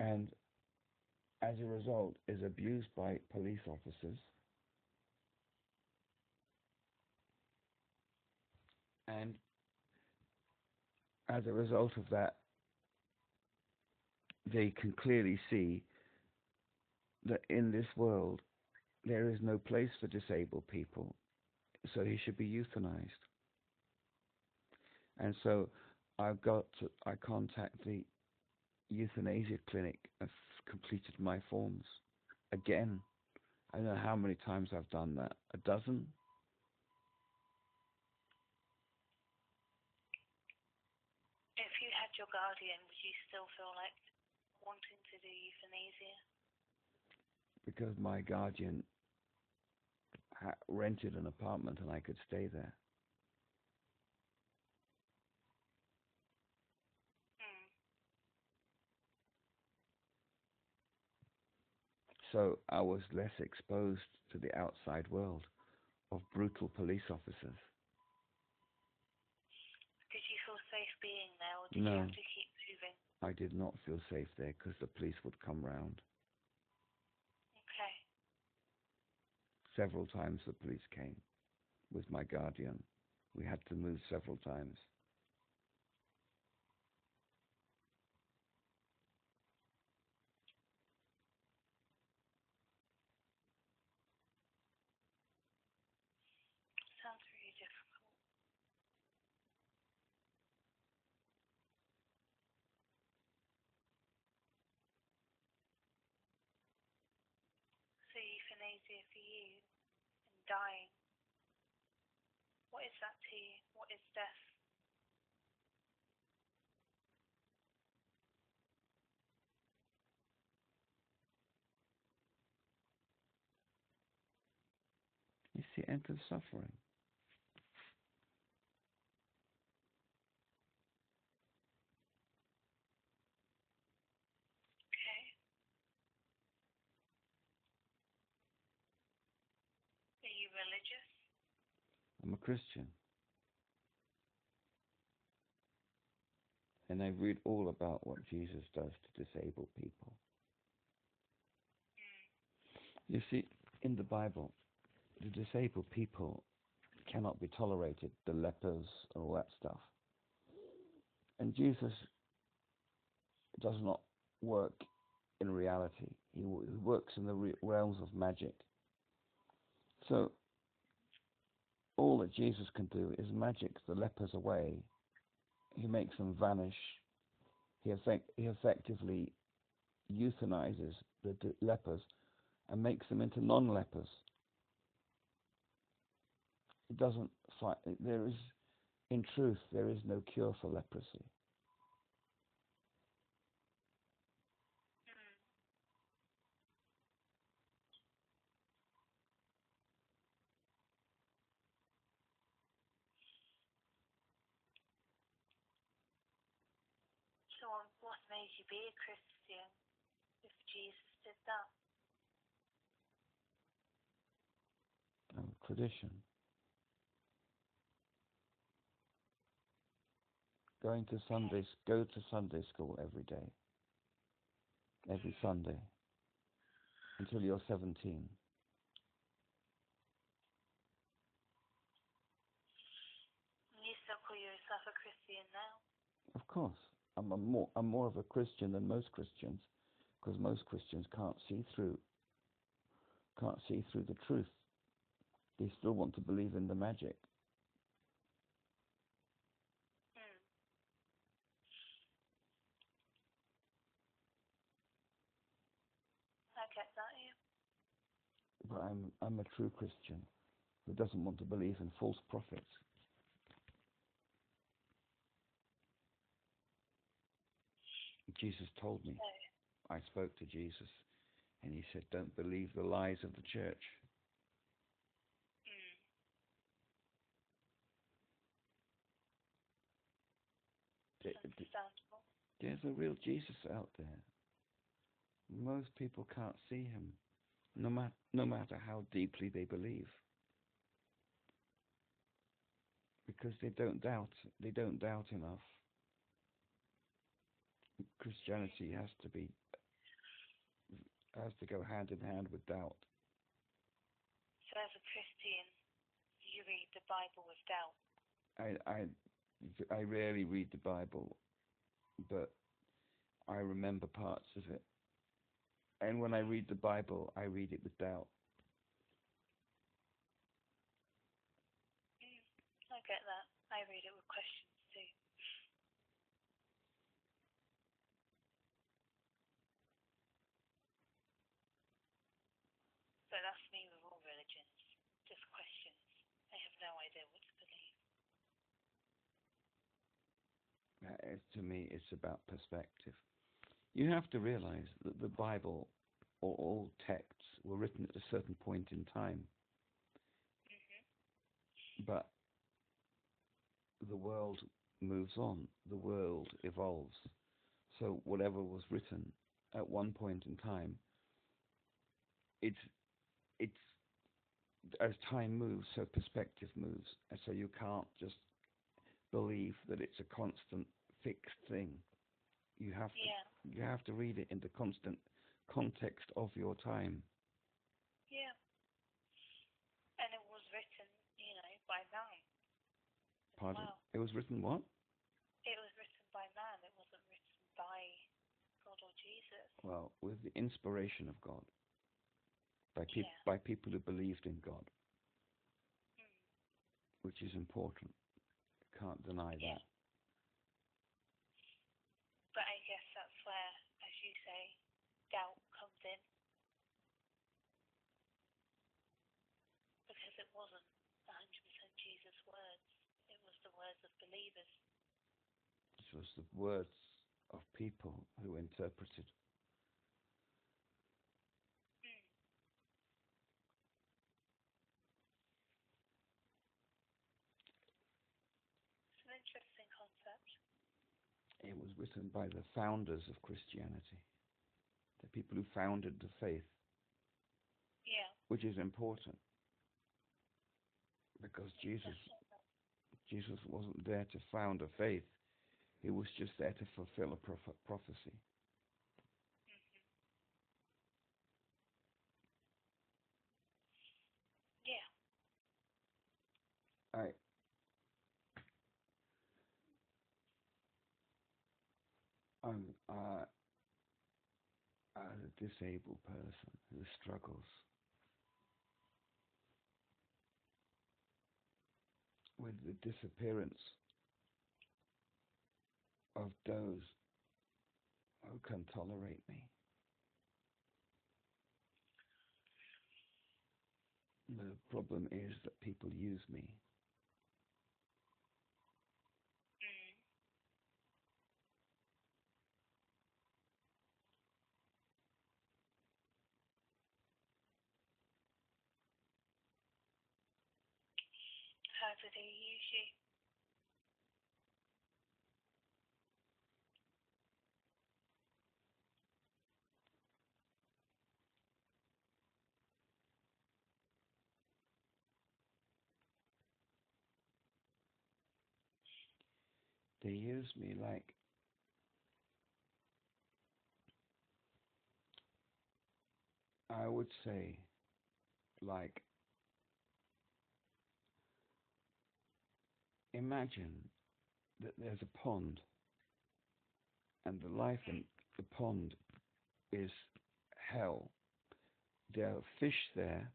and as a result is abused by police officers, and as a result of that, they can clearly see that in this world there is no place for disabled people, so he should be euthanized. And so I contact the euthanasia clinic and completed my forms again. I don't know how many times I've done that. A dozen? If you had your guardian, would you still feel like wanting to do euthanasia? Because my guardian rented an apartment and I could stay there. So I was less exposed to the outside world of brutal police officers. Did you feel safe being there, or did you No, have to keep moving? I did not feel safe there because the police would come round. Okay. Several times the police came with my guardian. We had to move several times. Sounds really difficult. So euthanasia for you and dying. What is that to you? What is death? It's the end of suffering. Okay. Are you religious? I'm a Christian. And I read all about what Jesus does to disabled people. You see, in the Bible, the disabled people cannot be tolerated, the lepers and all that stuff. And Jesus does not work in reality. He works in the realms of magic. So all that Jesus can do is magic the lepers away. He makes them vanish. He effectively euthanizes the lepers and makes them into non-lepers. It doesn't fight. In truth, there is no cure for leprosy. So what made you be a Christian if Jesus did that? Tradition. Go to Sunday school every day, every Sunday, until you're 17. You still call yourself a Christian now? Of course, I'm more of a Christian than most Christians, because most Christians can't see through the truth. They still want to believe in the magic. I get that, yeah. But I'm a true Christian who doesn't want to believe in false prophets. Jesus told me. I spoke to Jesus, and he said, "Don't believe the lies of the church." Understandable. There's a real Jesus out there. Most people can't see him, no matter how deeply they believe, because they don't doubt. They don't doubt enough. Christianity has to go hand in hand with doubt. So as a Christian, you read the Bible with doubt? I rarely read the Bible, but I remember parts of it. And when I read the Bible, I read it with doubt. I get that. I read it with questions too. But that's me with all religions. Just questions. I have no idea what to believe. To me, it's about perspective. You have to realize that the Bible, or all texts, were written at a certain point in time. But the world moves on. The world evolves. So whatever was written at one point in time, it's as time moves, so perspective moves, and so you can't just believe that it's a constant fixed thing. You have to read it in the constant context of your time. Yeah. And it was written, by man. Pardon? Wow. It was written what? It was written by man. It wasn't written by God or Jesus. Well, with the inspiration of God, by people who believed in God, which is important. Can't deny that. But I guess that's where, as you say, doubt comes in. Because it wasn't 100% Jesus' words. It was the words of believers. It was the words of people who interpreted. It's an interesting concept. It was written by the founders of Christianity, the people who founded the faith. Yeah. Which is important, because Jesus wasn't there to found a faith. He was just there to fulfill a prophecy. Yeah. I'm a disabled person who struggles with the disappearance of those who can tolerate me. The problem is that people use me. How do they use you? They use me like I would say, like, imagine that there's a pond, and the life in the pond is hell. There are fish there,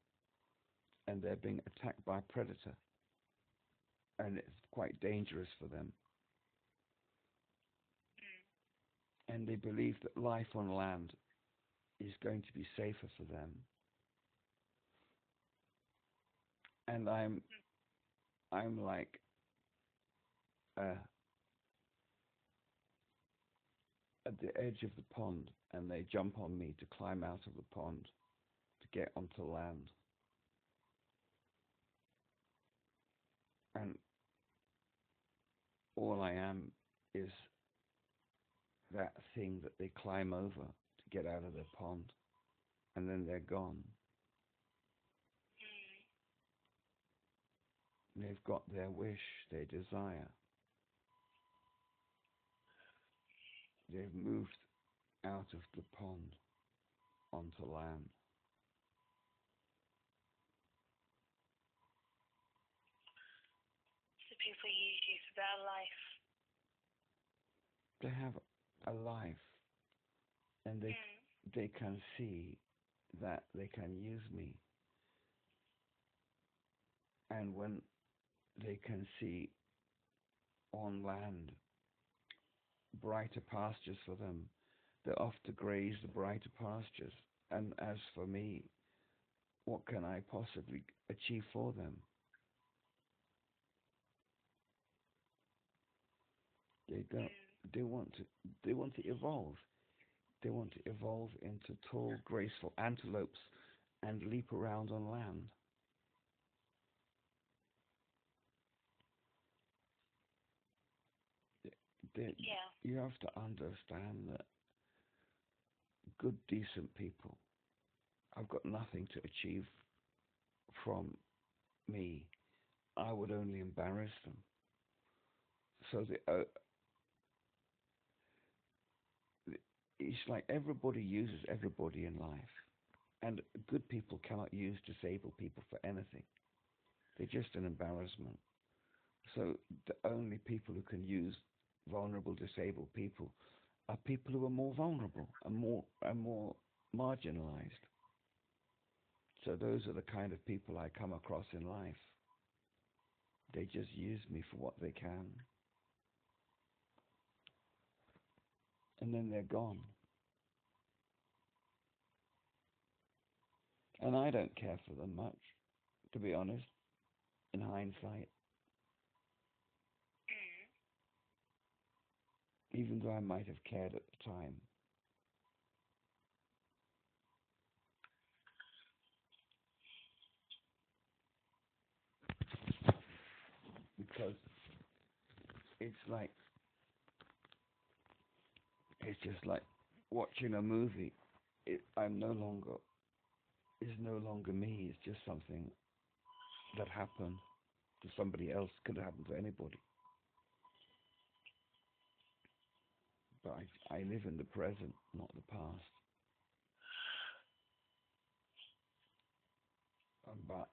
and they're being attacked by a predator, and it's quite dangerous for them. And they believe that life on land is going to be safer for them. And I'm like at the edge of the pond, and they jump on me to climb out of the pond to get onto land. And all I am is that thing that they climb over to get out of their pond, and then they're gone. They've got their wish, their desire. They've moved out of the pond onto land. So people use you for their life. They have a life, and they can see that they can use me, and when they can see on land brighter pastures for them, they're off to graze the brighter pastures. And as for me, what can I possibly achieve for them? They don't. They want to. They want to evolve. They want to evolve into tall, graceful antelopes and leap around on land. Yeah. You have to understand that good, decent people have got nothing to achieve from me. I would only embarrass them. So it's like everybody uses everybody in life, and good people cannot use disabled people for anything. They're just an embarrassment. So the only people who can use vulnerable disabled people are people who are more vulnerable and more marginalized. So those are the kind of people I come across in life. They just use me for what they can, and then they're gone. And I don't care for them much, to be honest, in hindsight, even though I might have cared at the time. Because it's like, it's just like watching a movie. I'm no longer, it's no longer me, it's just something that happened to somebody else, could happen to anybody. But I live in the present, not the past. But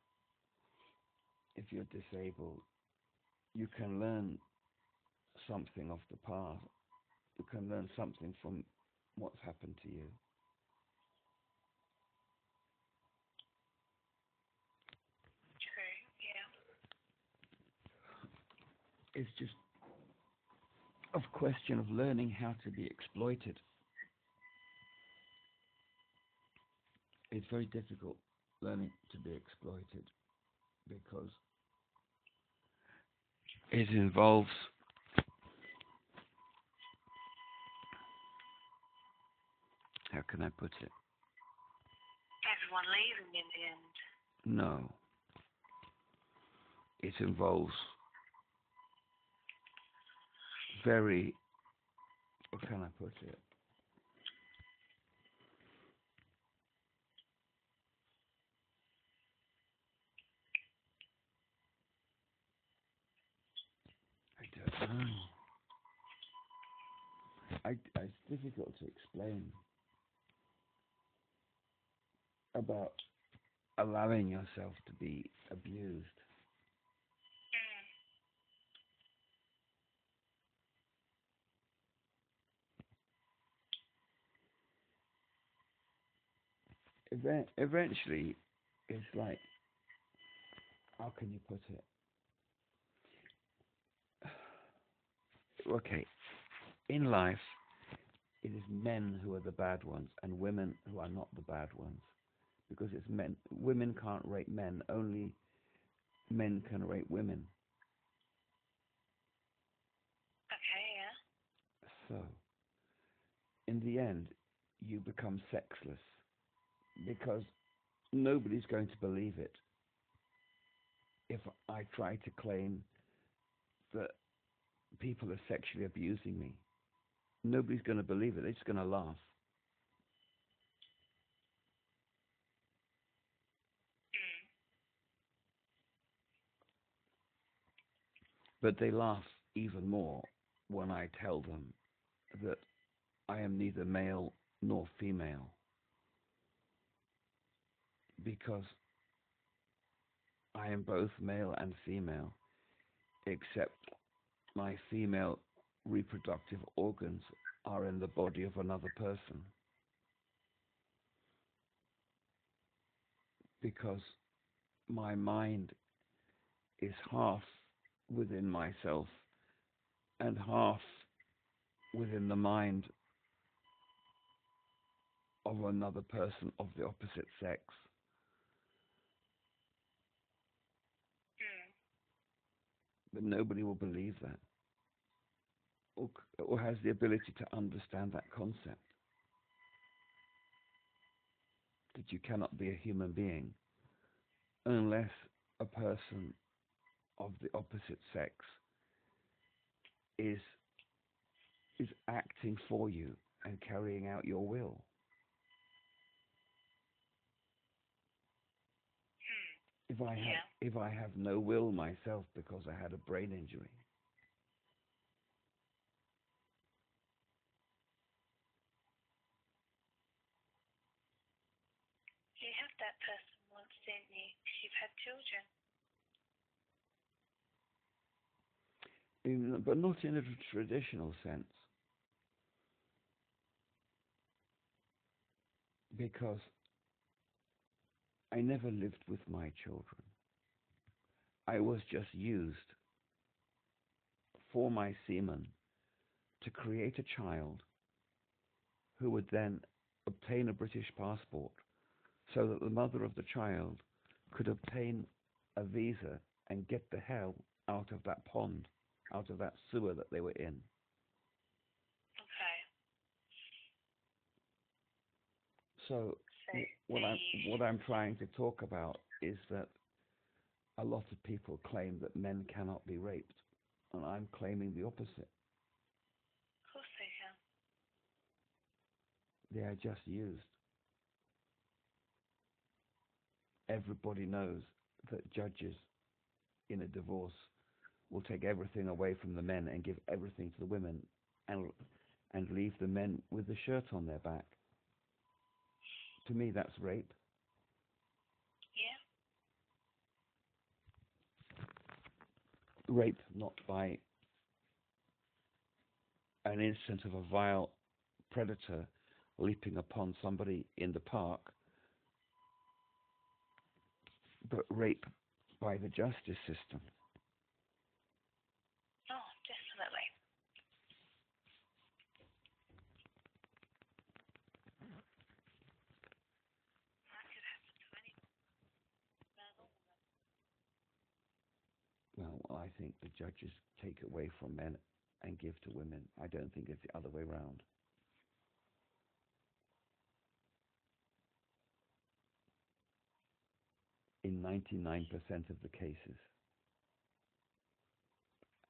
if you're disabled, you can learn something of the past. You can learn something from what's happened to you. True. Yeah. It's just a question of learning how to be exploited. It's very difficult learning to be exploited because it involves, how can I put it? Everyone leaving in the end. No. It involves very, what can I put it? I don't know. It's difficult to explain about allowing yourself to be abused. Eventually, it's like, how can you put it? Okay, in life, it is men who are the bad ones and women who are not the bad ones. Because it's men. Women can't rape men, only men can rape women. Okay, yeah. So, in the end, you become sexless because nobody's going to believe it if I try to claim that people are sexually abusing me. Nobody's going to believe it. They're just going to laugh. But they laugh even more when I tell them that I am neither male nor female, because I am both male and female, except my female reproductive organs are in the body of another person. because my mind is half within myself and half within the mind of another person of the opposite sex. Mm. But nobody will believe that or has the ability to understand that concept. That you cannot be a human being unless a person of the opposite sex is acting for you and carrying out your will. If I have no will myself because I had a brain injury, You had that person once, didn't you? 'Cause you've had children. but not in a traditional sense, because I never lived with my children. I was just used for my semen to create a child who would then obtain a British passport so that the mother of the child could obtain a visa and get the hell out of that pond, out of that sewer that they were in. Okay. So what I'm trying to talk about is that a lot of people claim that men cannot be raped, and I'm claiming the opposite. Of course they can. They are just used. Everybody knows that judges in a divorce will take everything away from the men and give everything to the women and leave the men with the shirt on their back. To me, that's rape. Yeah. Rape not by an instance of a vile predator leaping upon somebody in the park, but rape by the justice system. Oh, definitely. That could happen to anyone. Man or woman. Well, I think the judges take away from men and give to women. I don't think it's the other way round. In 99% of the cases,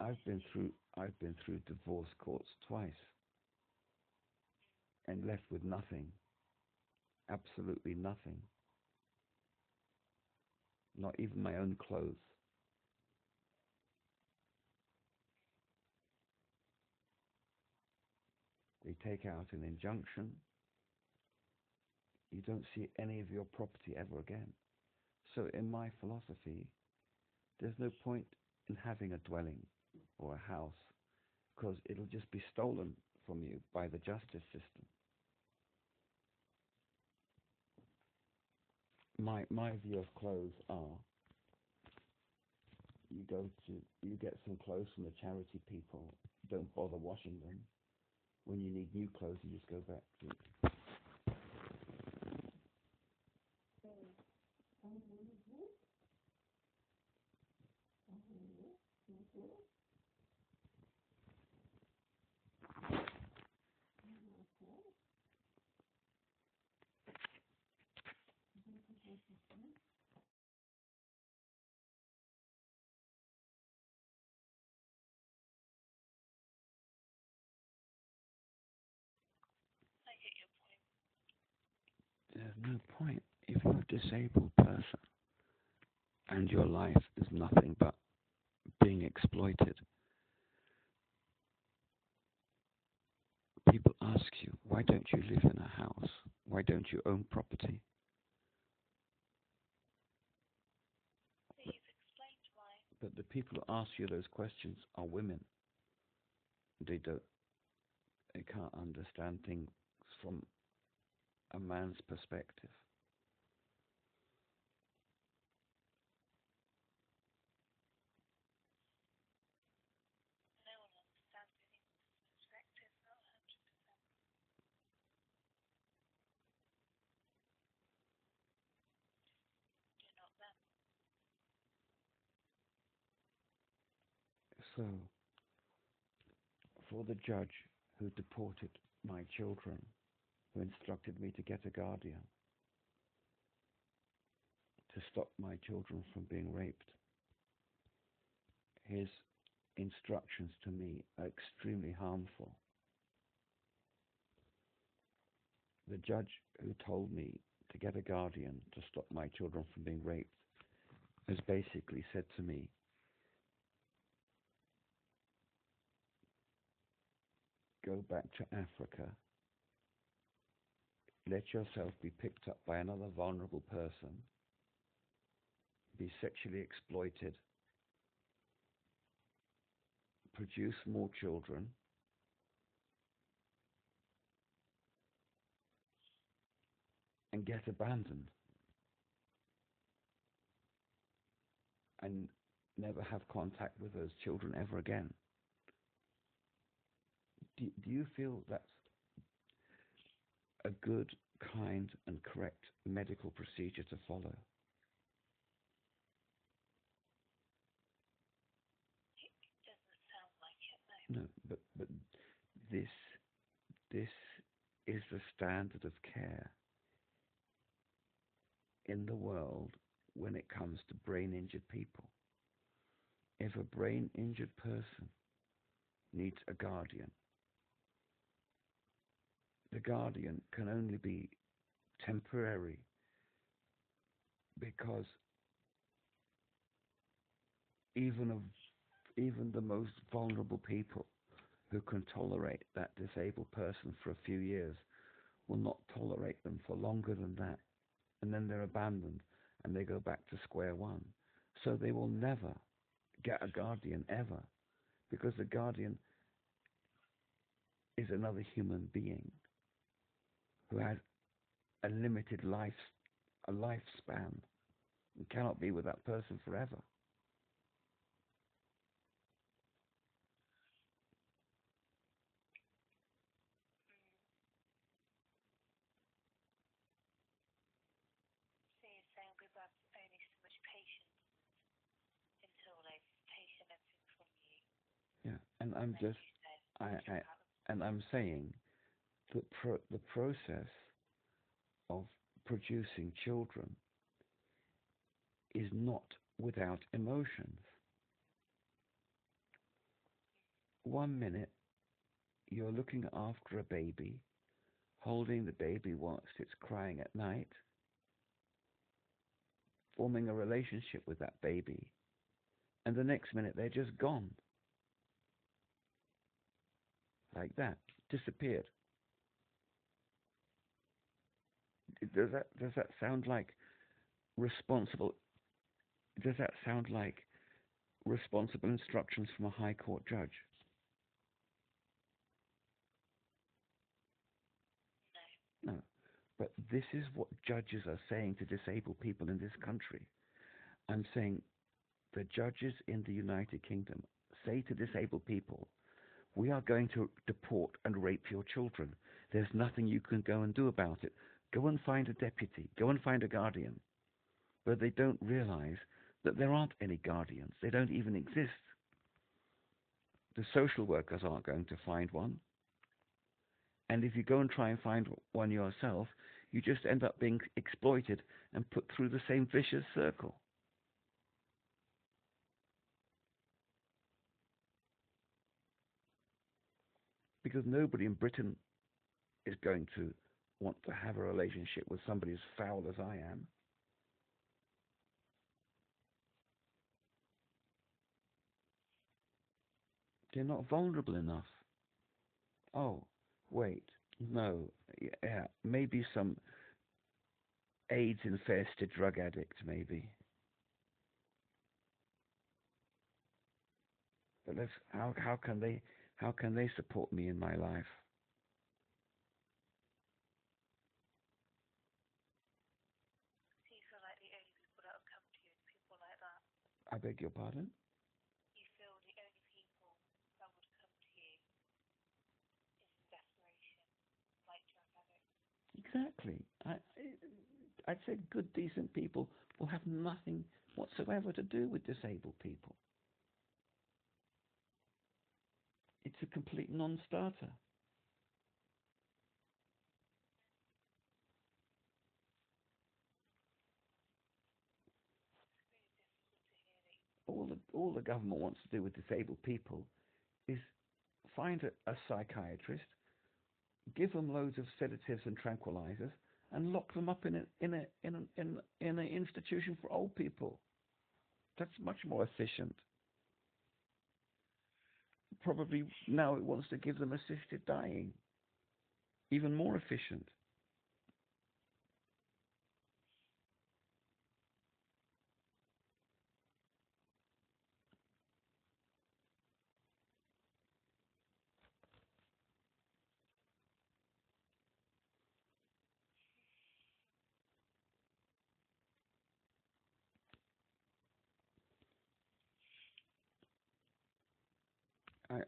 I've been through divorce courts twice and left with nothing, absolutely nothing, not even my own clothes. They take out an injunction. You don't see any of your property ever again. So in my philosophy, there's no point in having a dwelling or a house because it'll just be stolen from you by the justice system. My view of clothes are you get some clothes from the charity people, don't bother washing them. When you need new clothes, you just go back to it. I get your point. There's no point if you're a disabled person and your life is nothing but being exploited. People ask you, why don't you live in a house? Why don't you own property? You've explained why. But the people who ask you those questions are women. They can't understand things from a man's perspective. So, for the judge who deported my children, who instructed me to get a guardian to stop my children from being raped, his instructions to me are extremely harmful. The judge who told me to get a guardian to stop my children from being raped has basically said to me, go back to Africa, let yourself be picked up by another vulnerable person, be sexually exploited, produce more children, and get abandoned, and never have contact with those children ever again. Do you feel that's a good, kind, and correct medical procedure to follow? It doesn't sound like it, no. No, but this is the standard of care in the world when it comes to brain-injured people. If a brain-injured person needs a guardian, the guardian can only be temporary, because even the most vulnerable people who can tolerate that disabled person for a few years will not tolerate them for longer than that, and then they're abandoned and they go back to square one. So they will never get a guardian ever, because the guardian is another human being who has a limited lifespan and cannot be with that person forever. So you're saying we've got only so much patience until they've taken everything from you. Yeah, and I'm Like just, you said, I and I'm saying that the process of producing children is not without emotions. One minute you're looking after a baby, holding the baby whilst it's crying at night, forming a relationship with that baby, and the next minute they're just gone. Like that, disappeared. Does that sound like responsible? Does that sound like responsible instructions from a high court judge? no. No. But this is what judges are saying to disabled people in this country. I'm saying the judges in the United Kingdom say to disabled people, we are going to deport and rape your children. There's nothing you can go and do about it. Go and find a deputy. Go and find a guardian. But they don't realize that there aren't any guardians. They don't even exist. The social workers aren't going to find one. And if you go and try and find one yourself, you just end up being exploited and put through the same vicious circle. Because nobody in Britain is going to want to have a relationship with somebody as foul as I am. They're not vulnerable enough. Oh, wait, no, yeah, maybe some AIDS-infested drug addict, maybe. But how can they support me in my life? So you feel like the only people that will come to you is people like that? I beg your pardon? You feel the only people that would come to you is in desperation, like drug addicts? Exactly. I'd say good, decent people will have nothing whatsoever to do with disabled people. It's a complete non-starter. All the government wants to do with disabled people is find a psychiatrist, give them loads of sedatives and tranquilizers, and lock them up in an institution for old people. That's much more efficient. Probably now it wants to give them assisted dying. Even more efficient.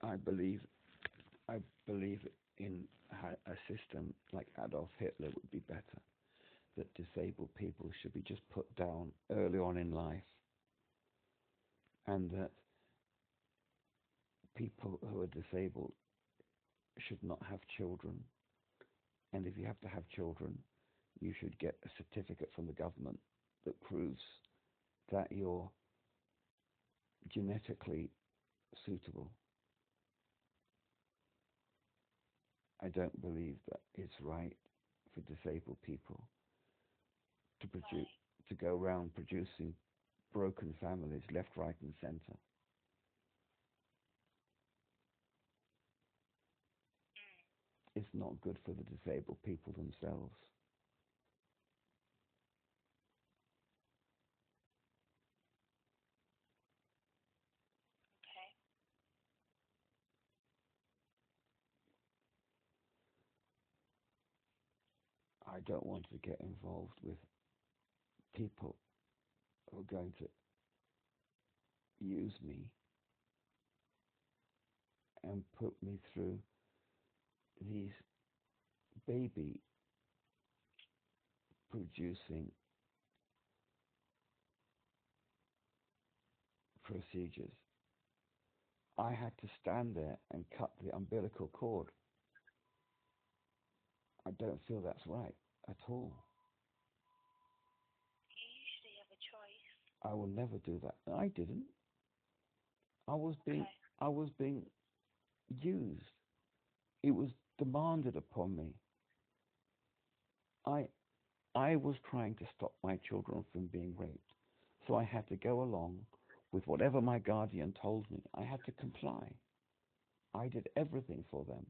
I believe in a system like Adolf Hitler would be better. That disabled people should be just put down early on in life, and that people who are disabled should not have children. And if you have to have children, you should get a certificate from the government that proves that you're genetically suitable. I don't believe that it's right for disabled people to go around producing broken families left, right, and center. It's not good for the disabled people themselves. Okay. I don't want to get involved with people who are going to use me and put me through these baby producing procedures. I had to stand there and cut the umbilical cord. I don't feel that's right at all. You usually have a choice. I will never do that. I didn't. I was being used. It was demanded upon me. I was trying to stop my children from being raped, so I had to go along with whatever my guardian told me. I had to comply. I did everything for them.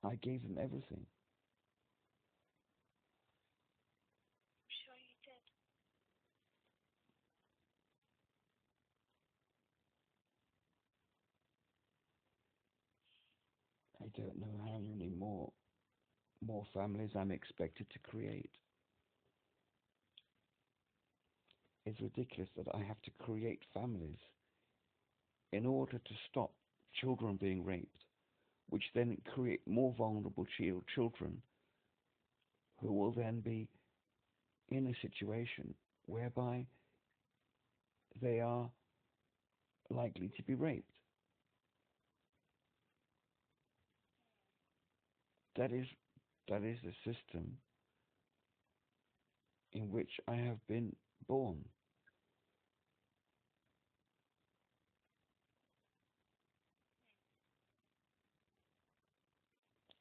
I gave them everything. I'm sure you did. I don't know how many more families I'm expected to create. It's ridiculous that I have to create families in order to stop children being raped, which then create more vulnerable children who will then be in a situation whereby they are likely to be raped. That is the system in which I have been born.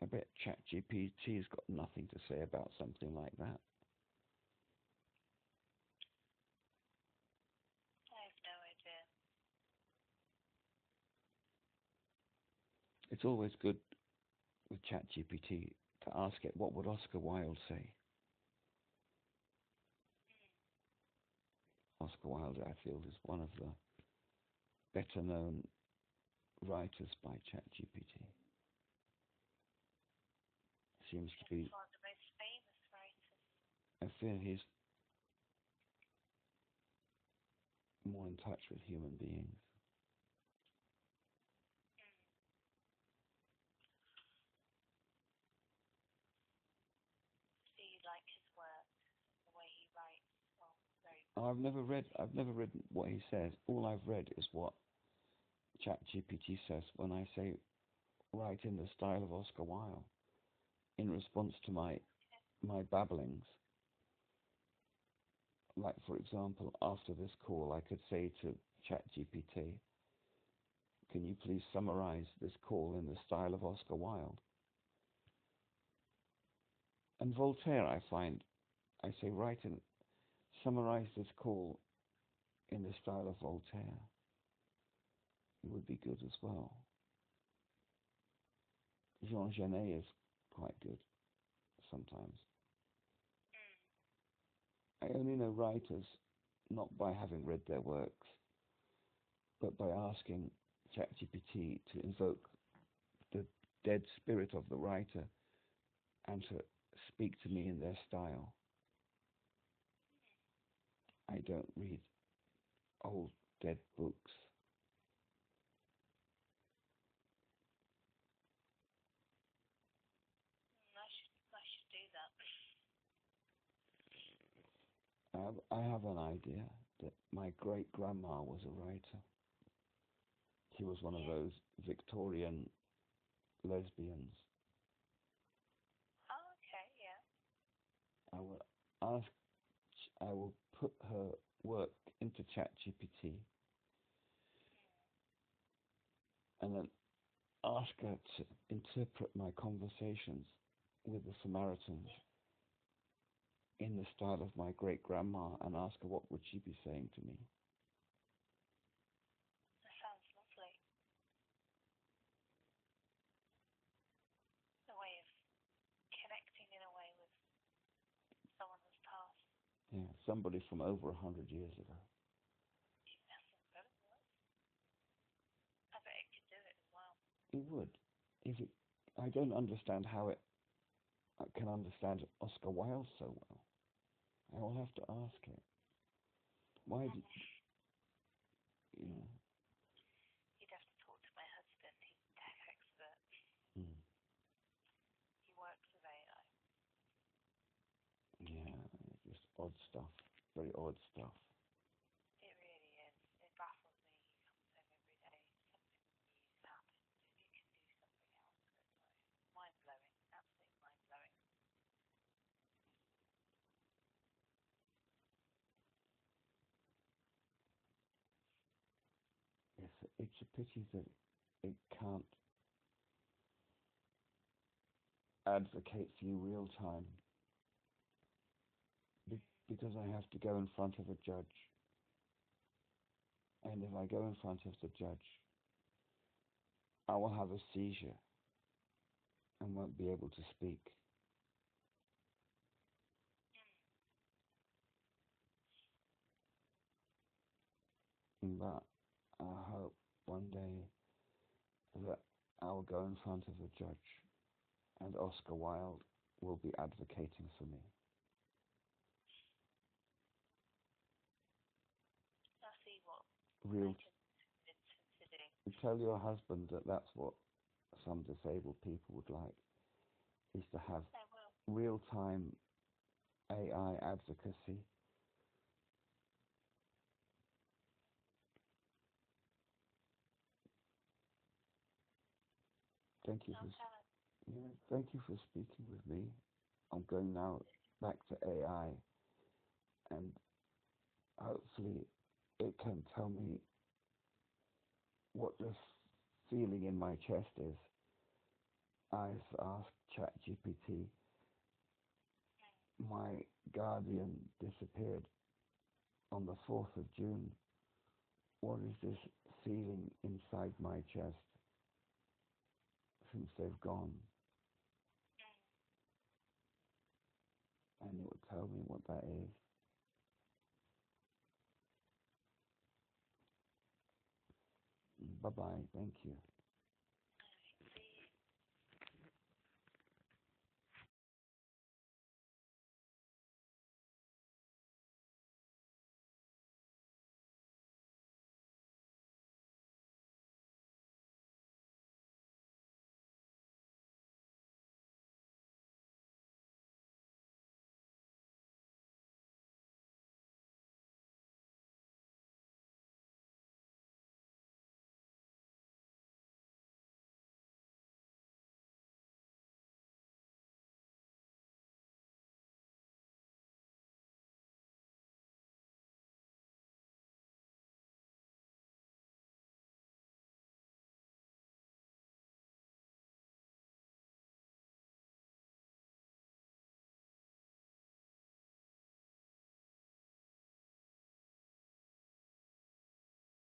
I bet ChatGPT's got nothing to say about something like that. I have no idea. It's always good with ChatGPT to ask it, what would Oscar Wilde say? Oscar Wilde, I feel, is one of the better known writers by ChatGPT. Seems to be One of the most famous writers. I feel he's more in touch with human beings. Do you like his work, the way he writes? Well, very I've never read what he says. All I've read is what ChatGPT says when I say write in the style of Oscar Wilde in response to my babblings. Like, for example, after this call, I could say to ChatGPT, can you please summarize this call in the style of Oscar Wilde? And Voltaire, I say, summarize this call in the style of Voltaire. It would be good as well. Jean Genet is quite good sometimes. I only know writers not by having read their works, but by asking ChatGPT to invoke the dead spirit of the writer and to speak to me in their style. I don't read old dead books. I should do that. I have an idea that my great-grandma was a writer. She was one of those Victorian lesbians. Oh, okay, yeah. I will put her work into ChatGPT and then ask her to interpret my conversations with the Samaritans in the style of my great-grandma and ask her what would she be saying to me. That sounds lovely. A way of connecting in a way with someone who's passed. Yeah, somebody from over 100 years ago. That's incredible. I bet it could do it as well. It would. I don't understand how it can understand Oscar Wilde so well. I will have to ask it. Why did you know? You'd have to talk to my husband. He's a tech expert. Hmm. He works with AI. Yeah, just odd stuff. Very odd stuff. It really is. It baffles me. He comes home every day. Something new's happened. It can do something else. It's like mind-blowing. Absolutely mind-blowing. It's a pity that it can't advocate for you real time. Because I have to go in front of a judge. And if I go in front of the judge, I will have a seizure and won't be able to speak. But I hope one day that I will go in front of a judge and Oscar Wilde will be advocating for me. I'll see what Real. I can consider. You tell your husband that that's what some disabled people would like, is to have real-time AI advocacy. Thank you for speaking with me. I'm going now back to AI, and hopefully it can tell me what this feeling in my chest is. I've asked ChatGPT, my guardian disappeared on the 4th of June. What is this feeling inside my chest since they've gone? And it will tell me what that is. Bye-bye. Thank you.